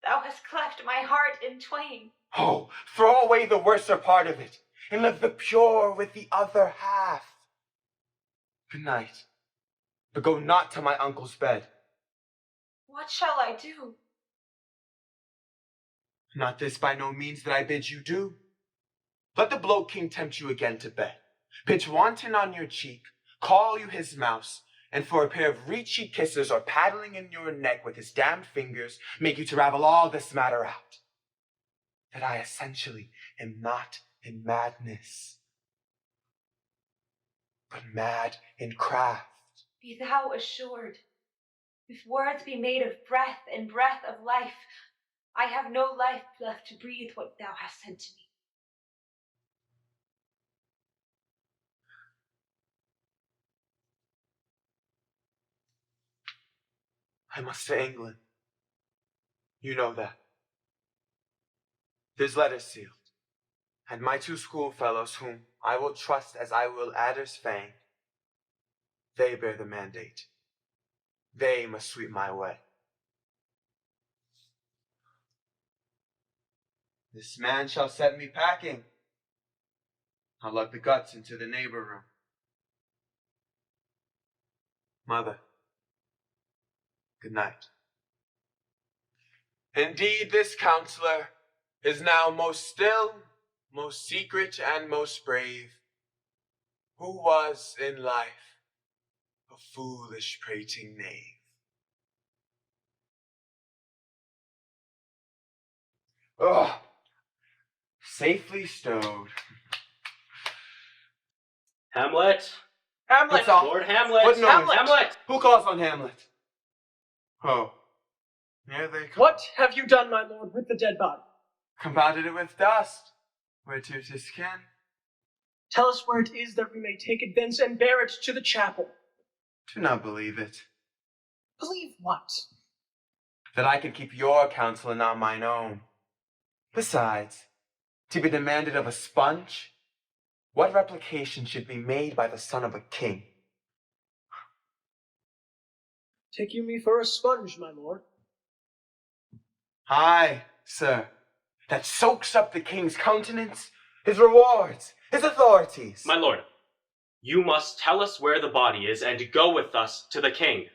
thou hast cleft my heart in twain. Oh, throw away the worser part of it, and live the pure with the other half. Good night, but go not to my uncle's bed. What shall I do? Not this by no means that I bid you do. Let the bloat king tempt you again to bed. Pitch wanton on your cheek, call you his mouse, and for a pair of reechy kisses or paddling in your neck with his damned fingers, make you to ravel all this matter out. That I essentially am not in madness, but mad in craft. Be thou assured, if words be made of breath and breath of life, I have no life left to breathe what thou hast sent to me. I must to England. You know that. This letter sealed, and my two schoolfellows, whom I will trust as I will adder's fang, they bear the mandate. They must sweep my way. This man shall set me packing. I'll lug the guts into the neighbor room. Mother, good night. Indeed, this counselor is now most still, most secret, and most brave, who was in life a foolish prating knave. Ugh, safely stowed. Hamlet! Hamlet! What's up? Lord Hamlet! What noise? Hamlet! Who calls on Hamlet? Oh, here they come. What have you done, my lord, with the dead body? Compounded it with dust, whereto 'tis can. Tell us where it is that we may take it thence and bear it to the chapel. Do not believe it. Believe what? That I can keep your counsel and not mine own. Besides, to be demanded of a sponge, what replication should be made by the son of a king? Take you me for a sponge, my lord? Aye, sir, that soaks up the king's countenance, his rewards, his authorities. My lord, you must tell us where the body is and go with us to the king.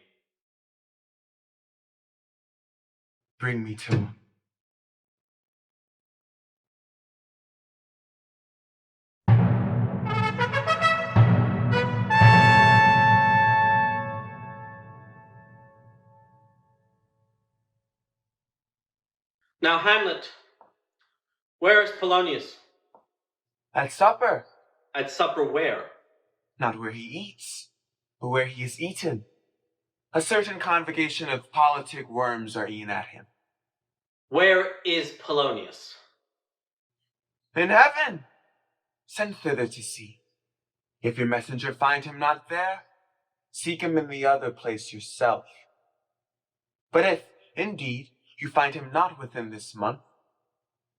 Bring me to him. Now, Hamlet, where is Polonius? At supper. At supper where? Not where he eats, but where he is eaten. A certain convocation of politic worms are e'en at him. Where is Polonius? In heaven! Send thither to see. If your messenger find him not there, seek him in the other place yourself. But if, indeed, you find him not within this month,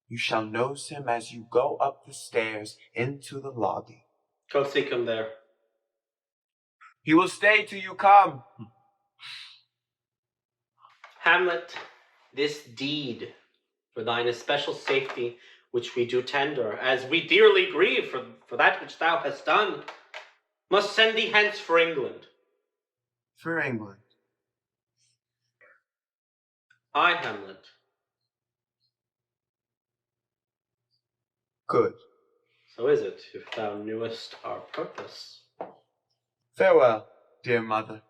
you shall nose him as you go up the stairs into the lobby. Go seek him there. He will stay till you come. Hamlet, this deed for thine especial safety, which we do tender, as we dearly grieve for that which thou hast done, must send thee hence for England. For England. I, Hamlet. Good. So is it, if thou knewest our purpose. Farewell, dear mother.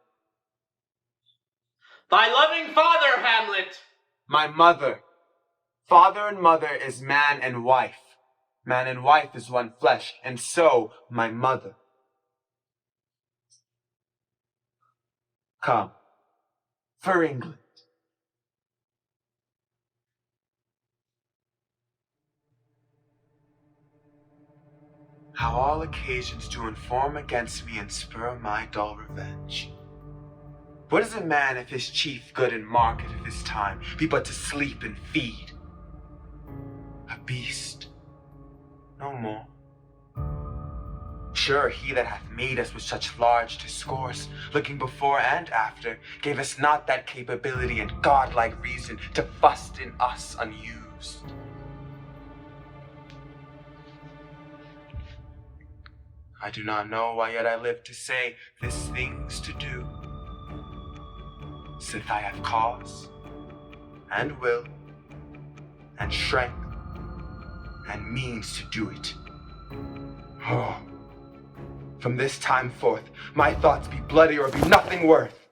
Thy loving father, Hamlet! My mother. Father and mother is man and wife. Man and wife is one flesh, and so my mother. Come. For England. How all occasions do inform against me and spur my dull revenge. What is a man if his chief good and market of his time be but to sleep and feed? A beast, no more. Sure, he that hath made us with such large discourse, looking before and after, gave us not that capability and godlike reason to fust in us unused. I do not know why yet I live to say this thing's to do. Sith I have cause, and will, and strength, and means to do it. Oh, from this time forth, my thoughts be bloody or be nothing worth.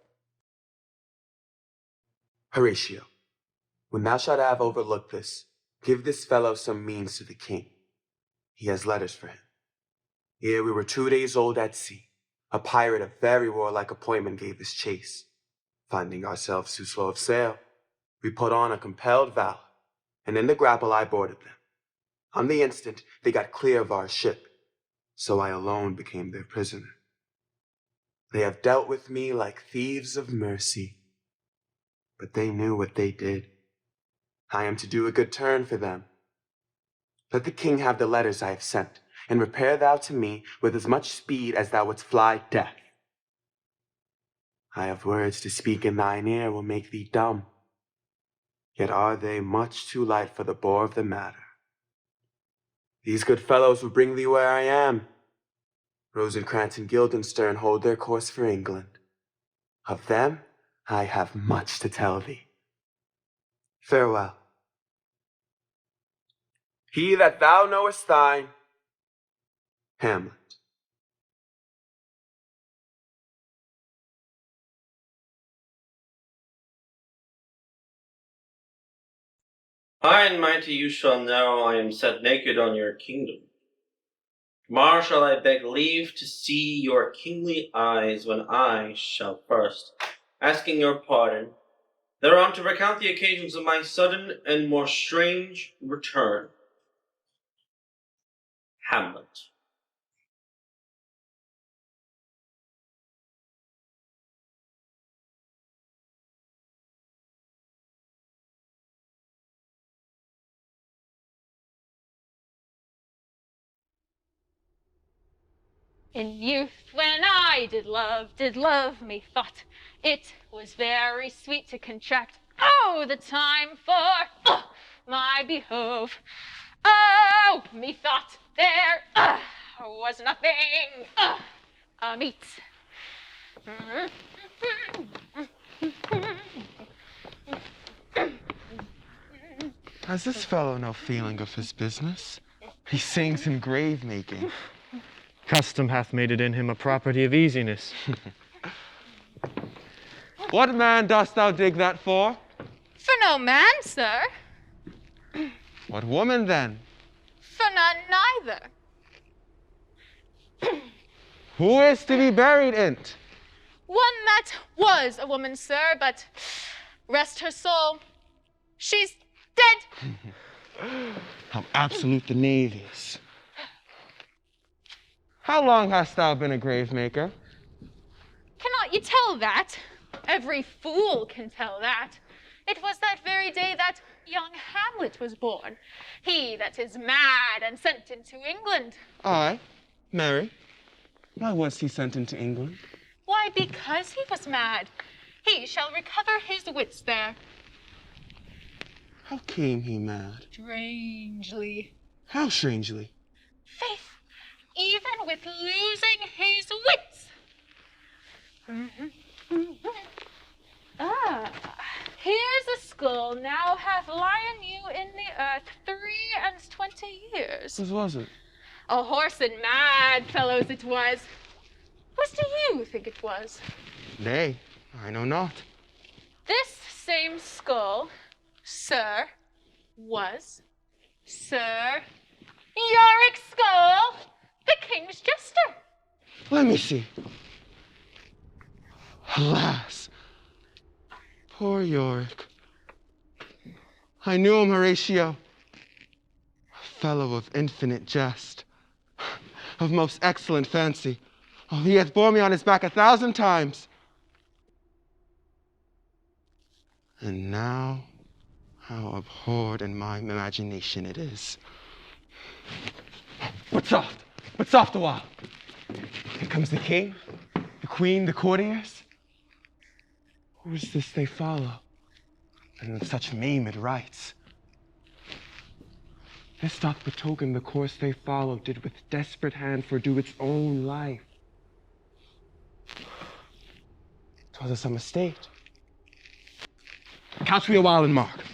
Horatio, when thou shalt have overlooked this, give this fellow some means to the king. He has letters for him. Ere we were 2 days old at sea, a pirate of very warlike appointment gave us chase. Finding ourselves too slow of sail, we put on a compelled vow, and in the grapple I boarded them. On the instant, they got clear of our ship, so I alone became their prisoner. They have dealt with me like thieves of mercy, but they knew what they did. I am to do a good turn for them. Let the king have the letters I have sent, and repair thou to me with as much speed as thou wouldst fly death. I have words to speak in thine ear will make thee dumb, yet are they much too light for the bore of the matter. These good fellows will bring thee where I am. Rosencrantz and Guildenstern hold their course for England. Of them I have much to tell thee. Farewell. He that thou knowest thine, Hamlet. High and mighty you shall know I am set naked on your kingdom. Tomorrow shall I beg leave to see your kingly eyes when I shall first, asking your pardon, thereon to recount the occasions of my sudden and more strange return. Hamlet. In youth, when I did love, methought it was very sweet to contract. Oh, the time for my behove. Oh, methought there was nothing meet. Has this fellow no feeling of his business? He sings in grave making. Custom hath made it in him a property of easiness. What man dost thou dig that for? For no man, sir. What woman then? For none neither. Who is to be buried in't? One that was a woman, sir, but rest her soul, she's dead. How absolute the knave is. How long hast thou been a grave maker? Cannot you tell that? Every fool can tell that. It was that very day that young Hamlet was born. He that is mad and sent into England. Aye, Mary. Why was he sent into England? Why, because he was mad. He shall recover his wits there. How came he mad? Strangely. How strangely? Faith, even with losing his wits. Here's a skull now hath lion you in the earth 23 years. What was it? A horse and mad fellows it was. What do you think it was? Nay, I know not. This same skull, sir, was Sir Yorick's skull, the king's jester. Let me see. Alas, poor Yorick. I knew him, Horatio. A fellow of infinite jest, of most excellent fancy. Oh, he hath borne me on his back 1,000 times. And now, how abhorred in my imagination it is. But soft a while. Here comes the king, the queen, the courtiers. Who is this they follow? And with such maimed rites. This doth betoken the course they followed did with desperate hand fordo its own life. 'Twas a some estate. Couch me a while and mark.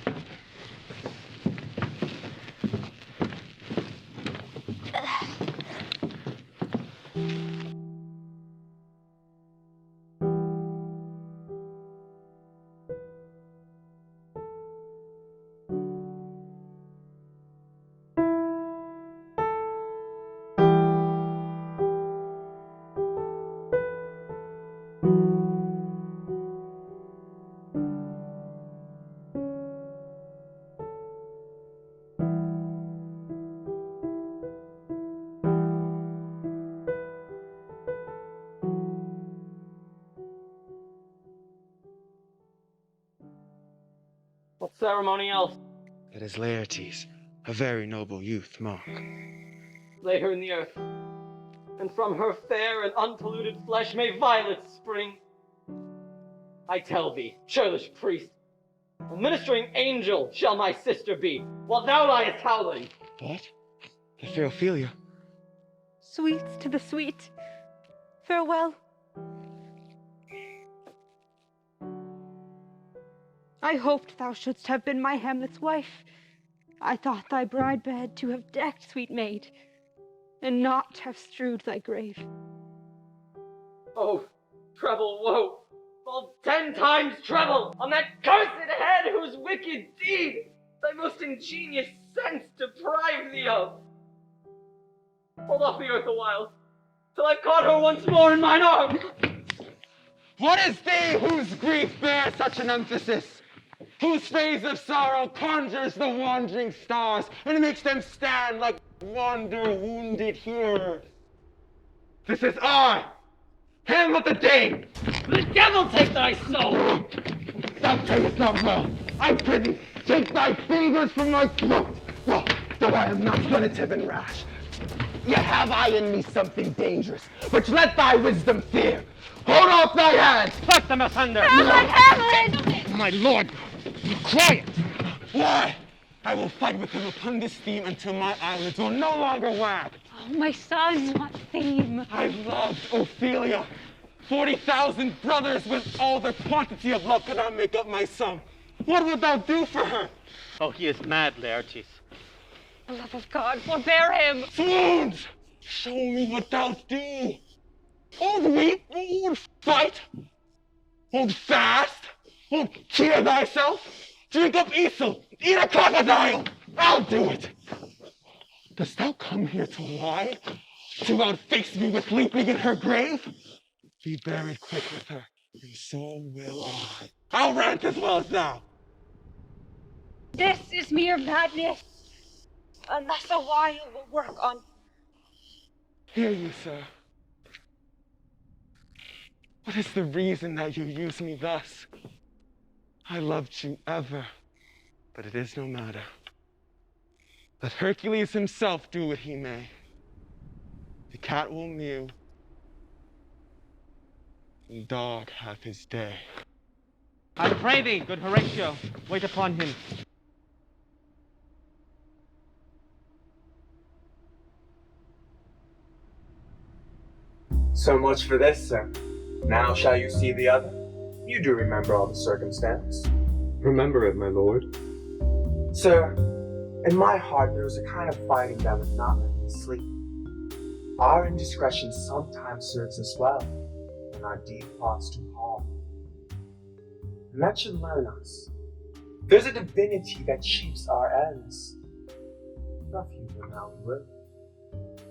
What ceremony else? It is Laertes, a very noble youth, mark. Lay her in the earth, and from her fair and unpolluted flesh may violets spring. I tell thee, churlish priest, a ministering angel shall my sister be, while thou liest howling. What? The fair Ofelia? Sweet to the sweet. Farewell. I hoped thou shouldst have been my Hamlet's wife. I thought thy bride bed to have decked, sweet maid, and not have strewed thy grave. Oh, treble woe, fall 10 times treble on that cursed head whose wicked deed thy most ingenious sense deprived thee of. Hold off the earth a while, till I've caught her once more in mine arms. What is thee whose grief bears such an emphasis? Whose phase of sorrow conjures the wandering stars and makes them stand like wander-wounded hearers? This is I, Hamlet the Dane. The devil take thy soul! Thou takest not well. I prithee, take thy fingers from my throat. Well, though I am not punitive and rash, yet have I in me something dangerous, which let thy wisdom fear. Hold off thy hands! Pluck them asunder! Hamlet! Hamlet! My lord, be quiet! Why? I will fight with him upon this theme until my eyelids will no longer wag. Oh, my son, what theme? I loved Ofelia. 40,000 brothers with all their quantity of love could not make up my sum. What wilt thou do for her? Oh, he is mad, Laertes. For the love of God, forbear him! Swoons! Show me what thou do. Hold weep, hold fight, hold fast, hold cheer thyself, drink up Esau, eat a crocodile. I'll do it. Dost thou come here to lie? To outface me with leaping in her grave? Be buried quick with her, and so will I. I'll rant as well as thou. This is mere madness, unless a while will work on. Hear you, sir. What is the reason that you use me thus? I loved you ever, but it is no matter. Let Hercules himself do what he may. The cat will mew, and dog hath his day. I pray thee, good Horatio, wait upon him. So much for this, sir. Now shall you see the other? You do remember all the circumstance. Remember it, my lord. Sir, in my heart there was a kind of fighting that would not let me sleep. Our indiscretion sometimes serves us well, when our deep thoughts do harm. And that should learn us. There's a divinity that shapes our ends. Rough you will now live.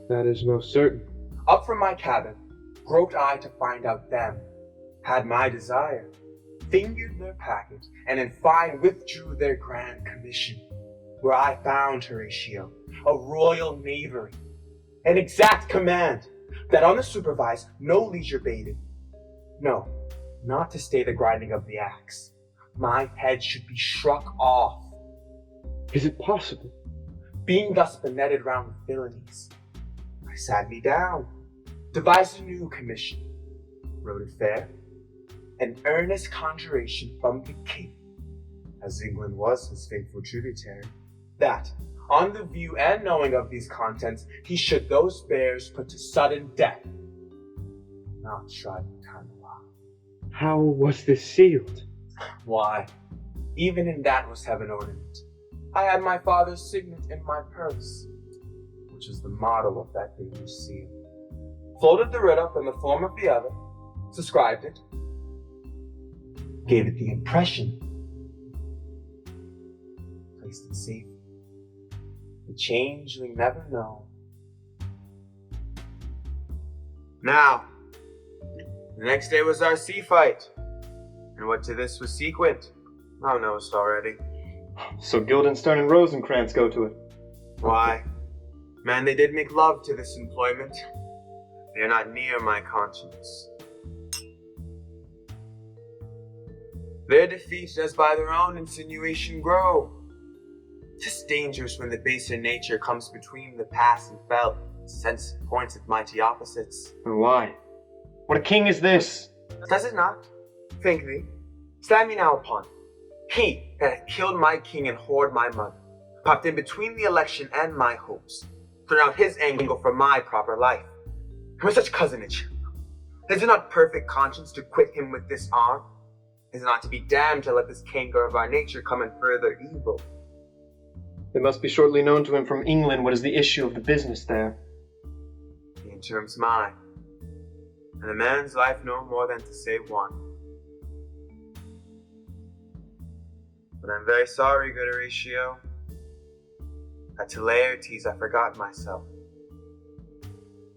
That is most certain. Up from my cabin, groped I to find out them, had my desire, fingered their packet, and in fine withdrew their grand commission, where I found, Horatio, a royal knavery, an exact command, that on the supervised no leisure baited. No, not to stay the grinding of the axe. My head should be struck off. Is it possible? Being thus benetted round with villainies, I sat me down, devised a new commission, wrote it fair, an earnest conjuration from the king, as England was his faithful tributary, that, on the view and knowing of these contents, he should those bears put to sudden death, not shroud in time alive. How was this sealed? Why, even in that was heaven ornament. I had my father's signet in my purse, which is the model of that baby's seal. Folded the writ up in the form of the other, subscribed it, gave it the impression, placed it safe. The changeling never known. Now, the next day was our sea fight, and what to this was sequent, thou knowest already. So Guildenstern and Rosencrantz go to it. Why, man, they did make love to this employment. They are not near my conscience. Their defeat does by their own insinuation grow. 'Tis dangerous when the baser nature comes between the past and felt, sense points at mighty opposites. And why? What a king is this? Does it not? Think thee. Stand me now upon it. He that hath killed my king and whored my mother, popped in between the election and my hopes, turned out his angle for my proper life. And with such cousinage, is it not perfect conscience to quit him with this arm? is not to be damned to let this canker of our nature come in further evil. It must be shortly known to him from England what is the issue of the business there. The interim's mine, and a man's life no more than to save one. But I'm very sorry, good Horatio, that to Laertes I forgot myself.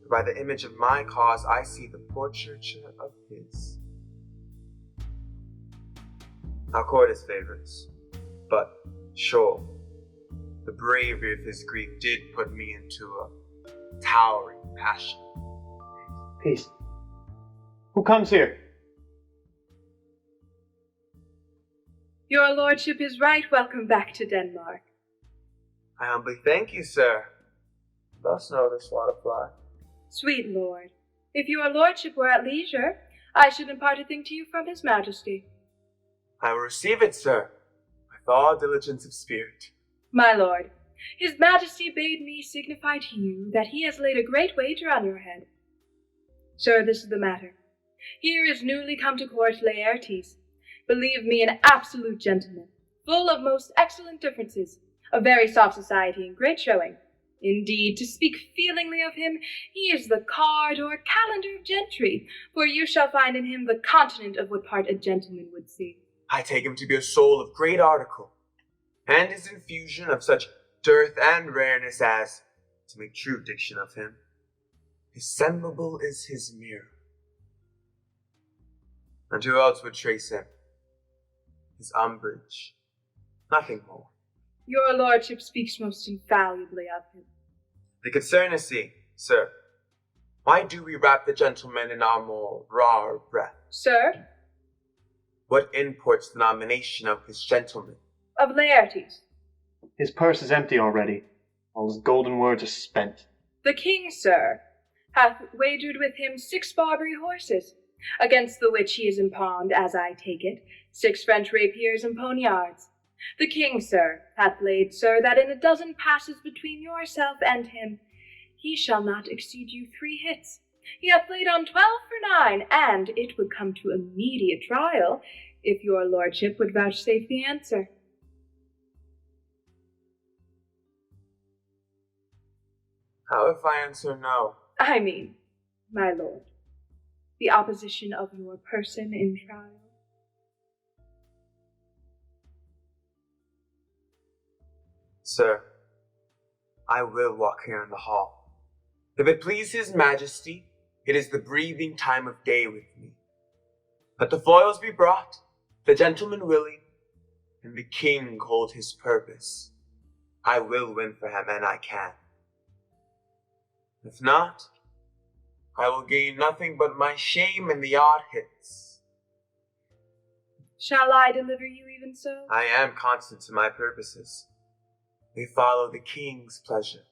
For by the image of my cause I see the portraiture of his. Our court is favorites, but sure, the bravery of his grief did put me into a towering passion. Peace. Who comes here? Your lordship is right welcome back to Denmark. I humbly thank you, sir. Thus know this waterfly. Sweet lord, if your lordship were at leisure, I should impart a thing to you from his majesty. I will receive it, sir, with all diligence of spirit. My lord, his majesty bade me signify to you that he has laid a great wager on your head. Sir, this is the matter. Here is newly come to court Laertes. Believe me, an absolute gentleman, full of most excellent differences, of very soft society and great showing. Indeed, to speak feelingly of him, he is the card or calendar of gentry, for you shall find in him the continent of what part a gentleman would see. I take him to be a soul of great article, and his infusion of such dearth and rareness as, to make true diction of him, dissemblable is his mirror. And who else would trace him? His umbrage, nothing more. Your lordship speaks most infallibly of him. The concern is, see, sir, why do we wrap the gentleman in our more raw breath? Sir? What imports the nomination of his gentleman? Of Laertes. His purse is empty already. All his golden words are spent. The king, sir, hath wagered with him 6 Barbary horses, against the which he is impawned, as I take it, 6 French rapiers and poniards. The king, sir, hath laid, sir, that in a dozen passes between yourself and him, he shall not exceed you 3 hits. He hath laid on 12 for 9, and it would come to immediate trial, if your lordship would vouchsafe the answer. How if I answer no? I mean, my lord, the opposition of your person in trial. Sir, I will walk here in the hall. If it please his majesty, it is the breathing time of day with me. Let the foils be brought, the gentleman willing, and the king hold his purpose. I will win for him, and I can. If not, I will gain nothing but my shame in the odd hits. Shall I deliver you even so? I am constant to my purposes. They follow the king's pleasure.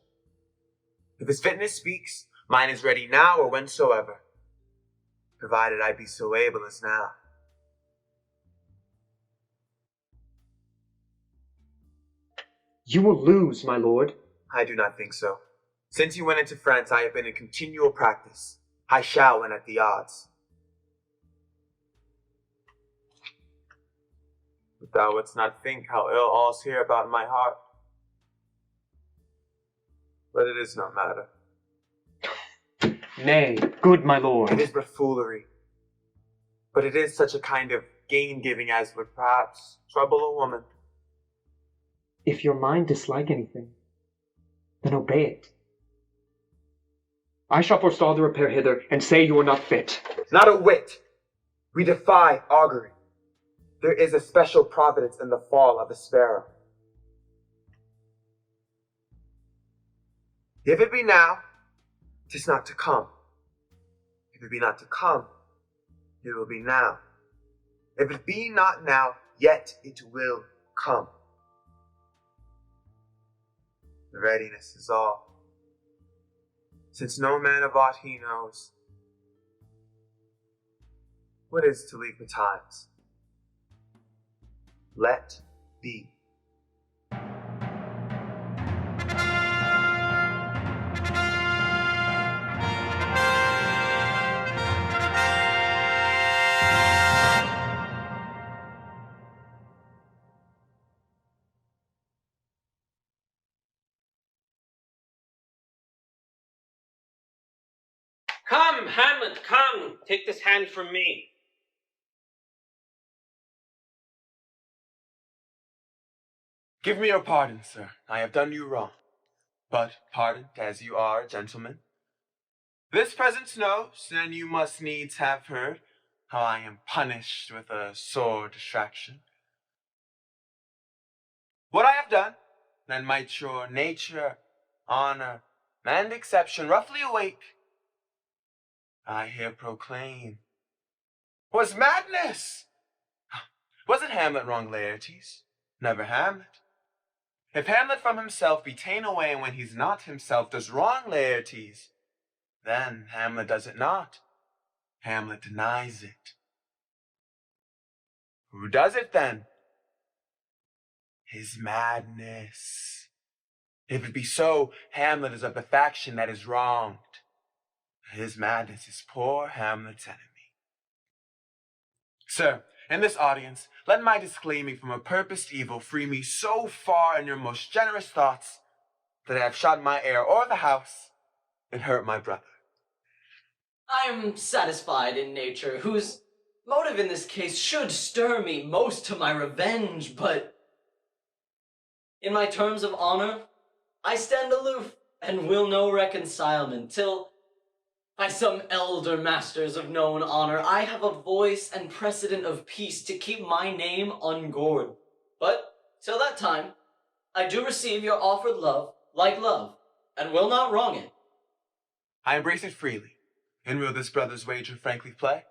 If his fitness speaks, mine is ready now or whensoever, provided I be so able as now. You will lose, my lord. I do not think so. Since you went into France, I have been in continual practice. I shall win at the odds. But thou wouldst not think how ill all's here about my heart. But it is no matter. Nay, good my lord. It is but foolery. But it is such a kind of gain-giving as would perhaps trouble a woman. If your mind dislike anything, then obey it. I shall forestall the repair hither, and say you are not fit. Not a whit. We defy augury. There is a special providence in the fall of a sparrow. If it be now, 'tis not to come. If it be not to come, it will be now. If it be not now, yet it will come. The readiness is all. Since no man of aught he knows, what is to leave betimes? Let be. Come, Hamlet, come. Take this hand from me. Give me your pardon, sir. I have done you wrong. But, pardoned as you are, gentlemen, this presence knows, and you must needs have heard, how I am punished with a sore distraction. What I have done, then might your nature, honor, and exception roughly awake, I here proclaim, was madness! Wasn't Hamlet wrong, Laertes? Never Hamlet. If Hamlet from himself be ta'en away when he's not himself does wrong, Laertes, then Hamlet does it not. Hamlet denies it. Who does it then? His madness. If it be so, Hamlet is of the faction that is wronged. His madness is poor Hamlet's enemy. Sir, in this audience, let my disclaiming from a purposed evil free me so far in your most generous thoughts that I have shot my heir or the house and hurt my brother. I am satisfied in nature, whose motive in this case should stir me most to my revenge, but in my terms of honor, I stand aloof and will no reconcilement till, by some elder masters of known honor, I have a voice and precedent of peace to keep my name ungored. But till that time, I do receive your offered love like love, and will not wrong it. I embrace it freely, and will this brother's wager frankly play?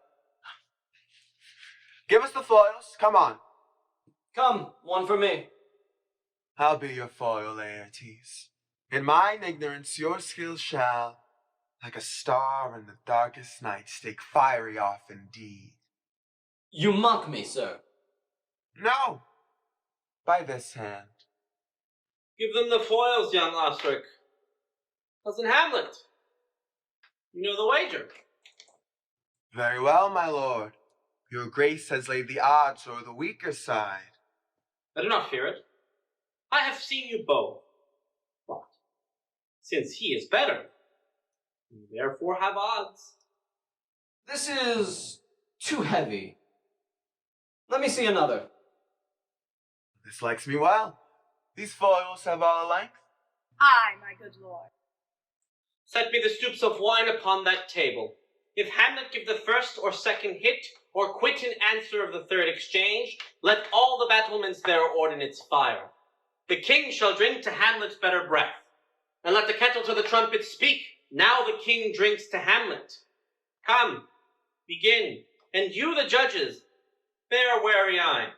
Give us the foils, come on. Come, one for me. I'll be your foil, Laertes. In mine ignorance your skill shall, like a star in the darkest night, stake fiery off indeed. You mock me, sir. No, by this hand. Give them the foils, young Ostrich. Cousin Hamlet, you know the wager. Very well, my lord. Your grace has laid the odds o'er the weaker side. I do not fear it. I have seen you both. But since he is better, you therefore have odds. This is too heavy. Let me see another. This likes me well. These foils have all a length. Aye, my good lord. Set me the stoops of wine upon that table. If Hamlet give the first or second hit, or quit in answer of the third exchange, let all the battlements their ordnance fire. The king shall drink to Hamlet's better breath, and let the kettle to the trumpet speak. Now the king drinks to Hamlet. Come, begin, and you the judges, bear wary eye.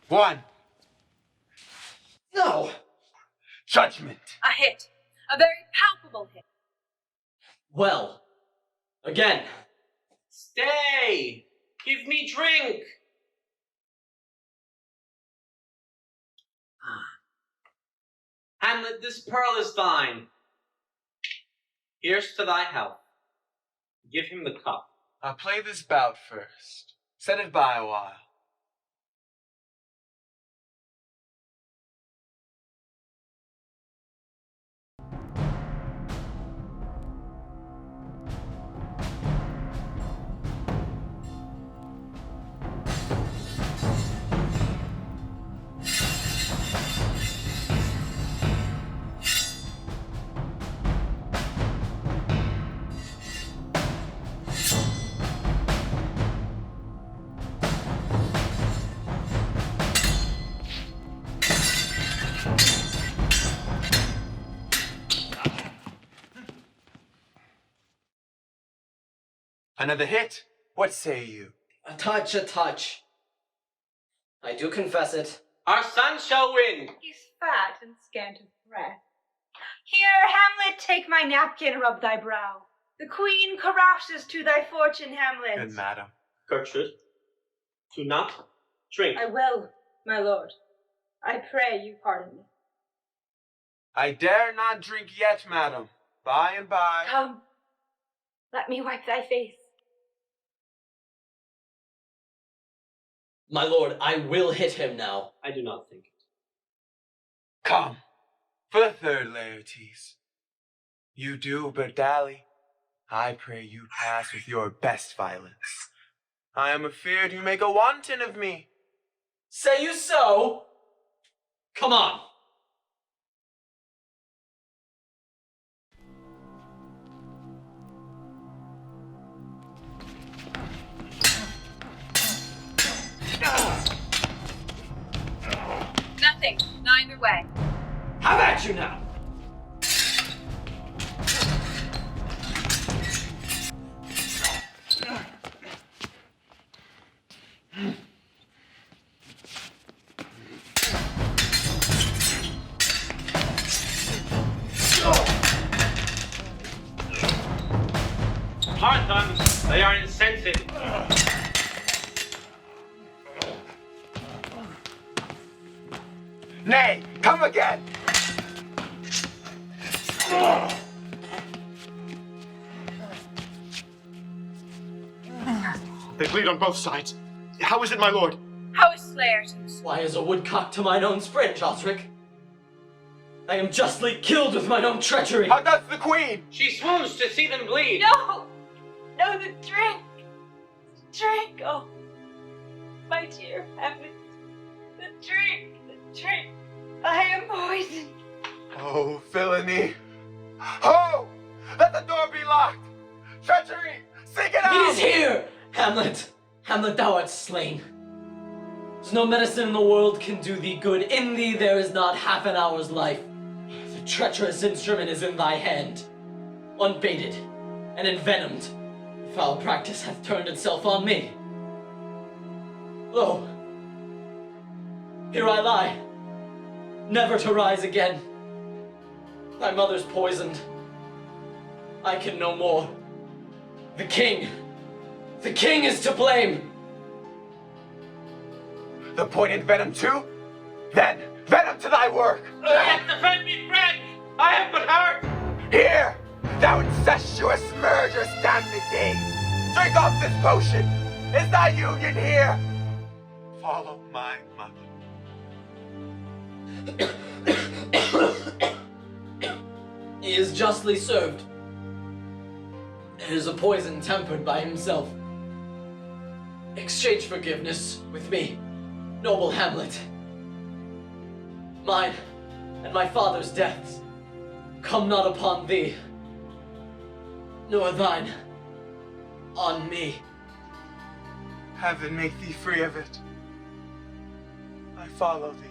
One. No. Judgment. A hit. A very palpable hit. Well, again. Stay! Give me drink! Hamlet, this pearl is thine. Here's to thy health. Give him the cup. I'll play this bout first. Set it by a while. Another hit? What say you? A touch. I do confess it. Our son shall win. He's fat and scant of breath. Here, Hamlet, take my napkin, rub thy brow. The queen carouses to thy fortune, Hamlet. Good madam. Gertrude, do not drink. I will, my lord. I pray you pardon me. I dare not drink yet, madam. By and by. Come, let me wipe thy face. My lord, I will hit him now. I do not think it. Come, for the third Laertes. You do but dally. I pray you pass with your best violence. I am afeard you make a wanton of me. Say you so? Come on. Nothing, neither way. How about you now? Hard thumbs, they are insensitive. Nay, come again! They bleed on both sides. How is it, my lord? How is Laertes? Why is a woodcock to mine own sprint, Osric? I am justly killed with mine own treachery. How does the queen? She swoons to see them bleed. No! No, the drink! The drink! Oh, my dear Hamlet. The drink! The drink! I am poisoned! Oh, villainy! Oh! Let the door be locked! Treachery! Seek it out! It is here! Hamlet! Hamlet, thou art slain. There's no medicine in the world can do thee good. In thee there is not half an hour's life. The treacherous instrument is in thy hand. Unbaited and envenomed, foul practice hath turned itself on me. Lo, here I lie, never to rise again. Thy mother's poisoned. I can no more. The king is to blame. The pointed venom too? Then, venom to thy work! Yet defend me, friend! I have but heart! Here, thou incestuous murder, stand the day! Drink off this potion! Is thy union here? Follow my mother. He is justly served. It is a poison tempered by himself. Exchange forgiveness with me, noble Hamlet. Mine and my father's deaths come not upon thee, nor thine on me. Heaven make thee free of it. I follow thee.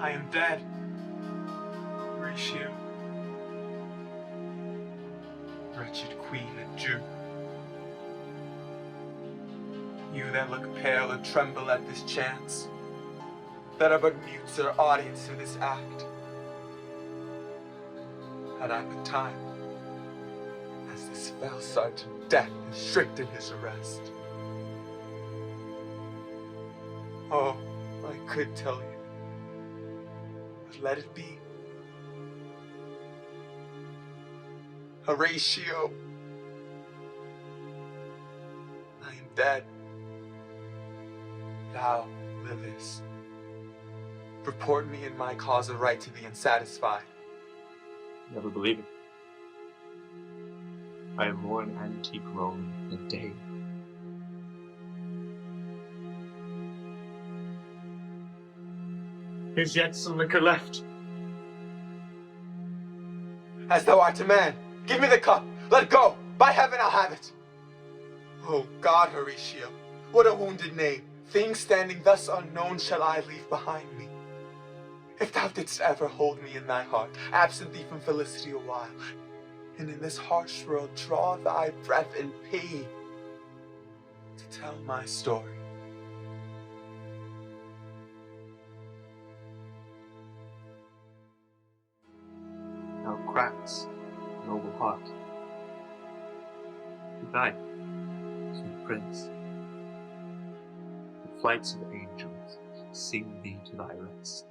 I am dead. Horatio. Wretched queen and Jew. You that look pale and tremble at this chance, that are but mutes or audience to this act. Had I but time, as this fell sergeant death is strict in his arrest. Oh, I could tell you. But let it be. Horatio, I am dead. Thou livest. Report me in my cause of right to the unsatisfied. Never believe it. I am more an antique Roman than Dane. Is yet some liquor left? As thou art a man, give me the cup. Let go. By heaven, I'll have it. Oh God, Horatio, what a wounded name. things standing thus unknown shall I leave behind me. If thou didst ever hold me in thy heart, absent thee from felicity a while, and in this harsh world draw thy breath in pain to tell my story. Now cracks, noble heart. Good night, sweet prince. The flights of angels sing thee to thy rest.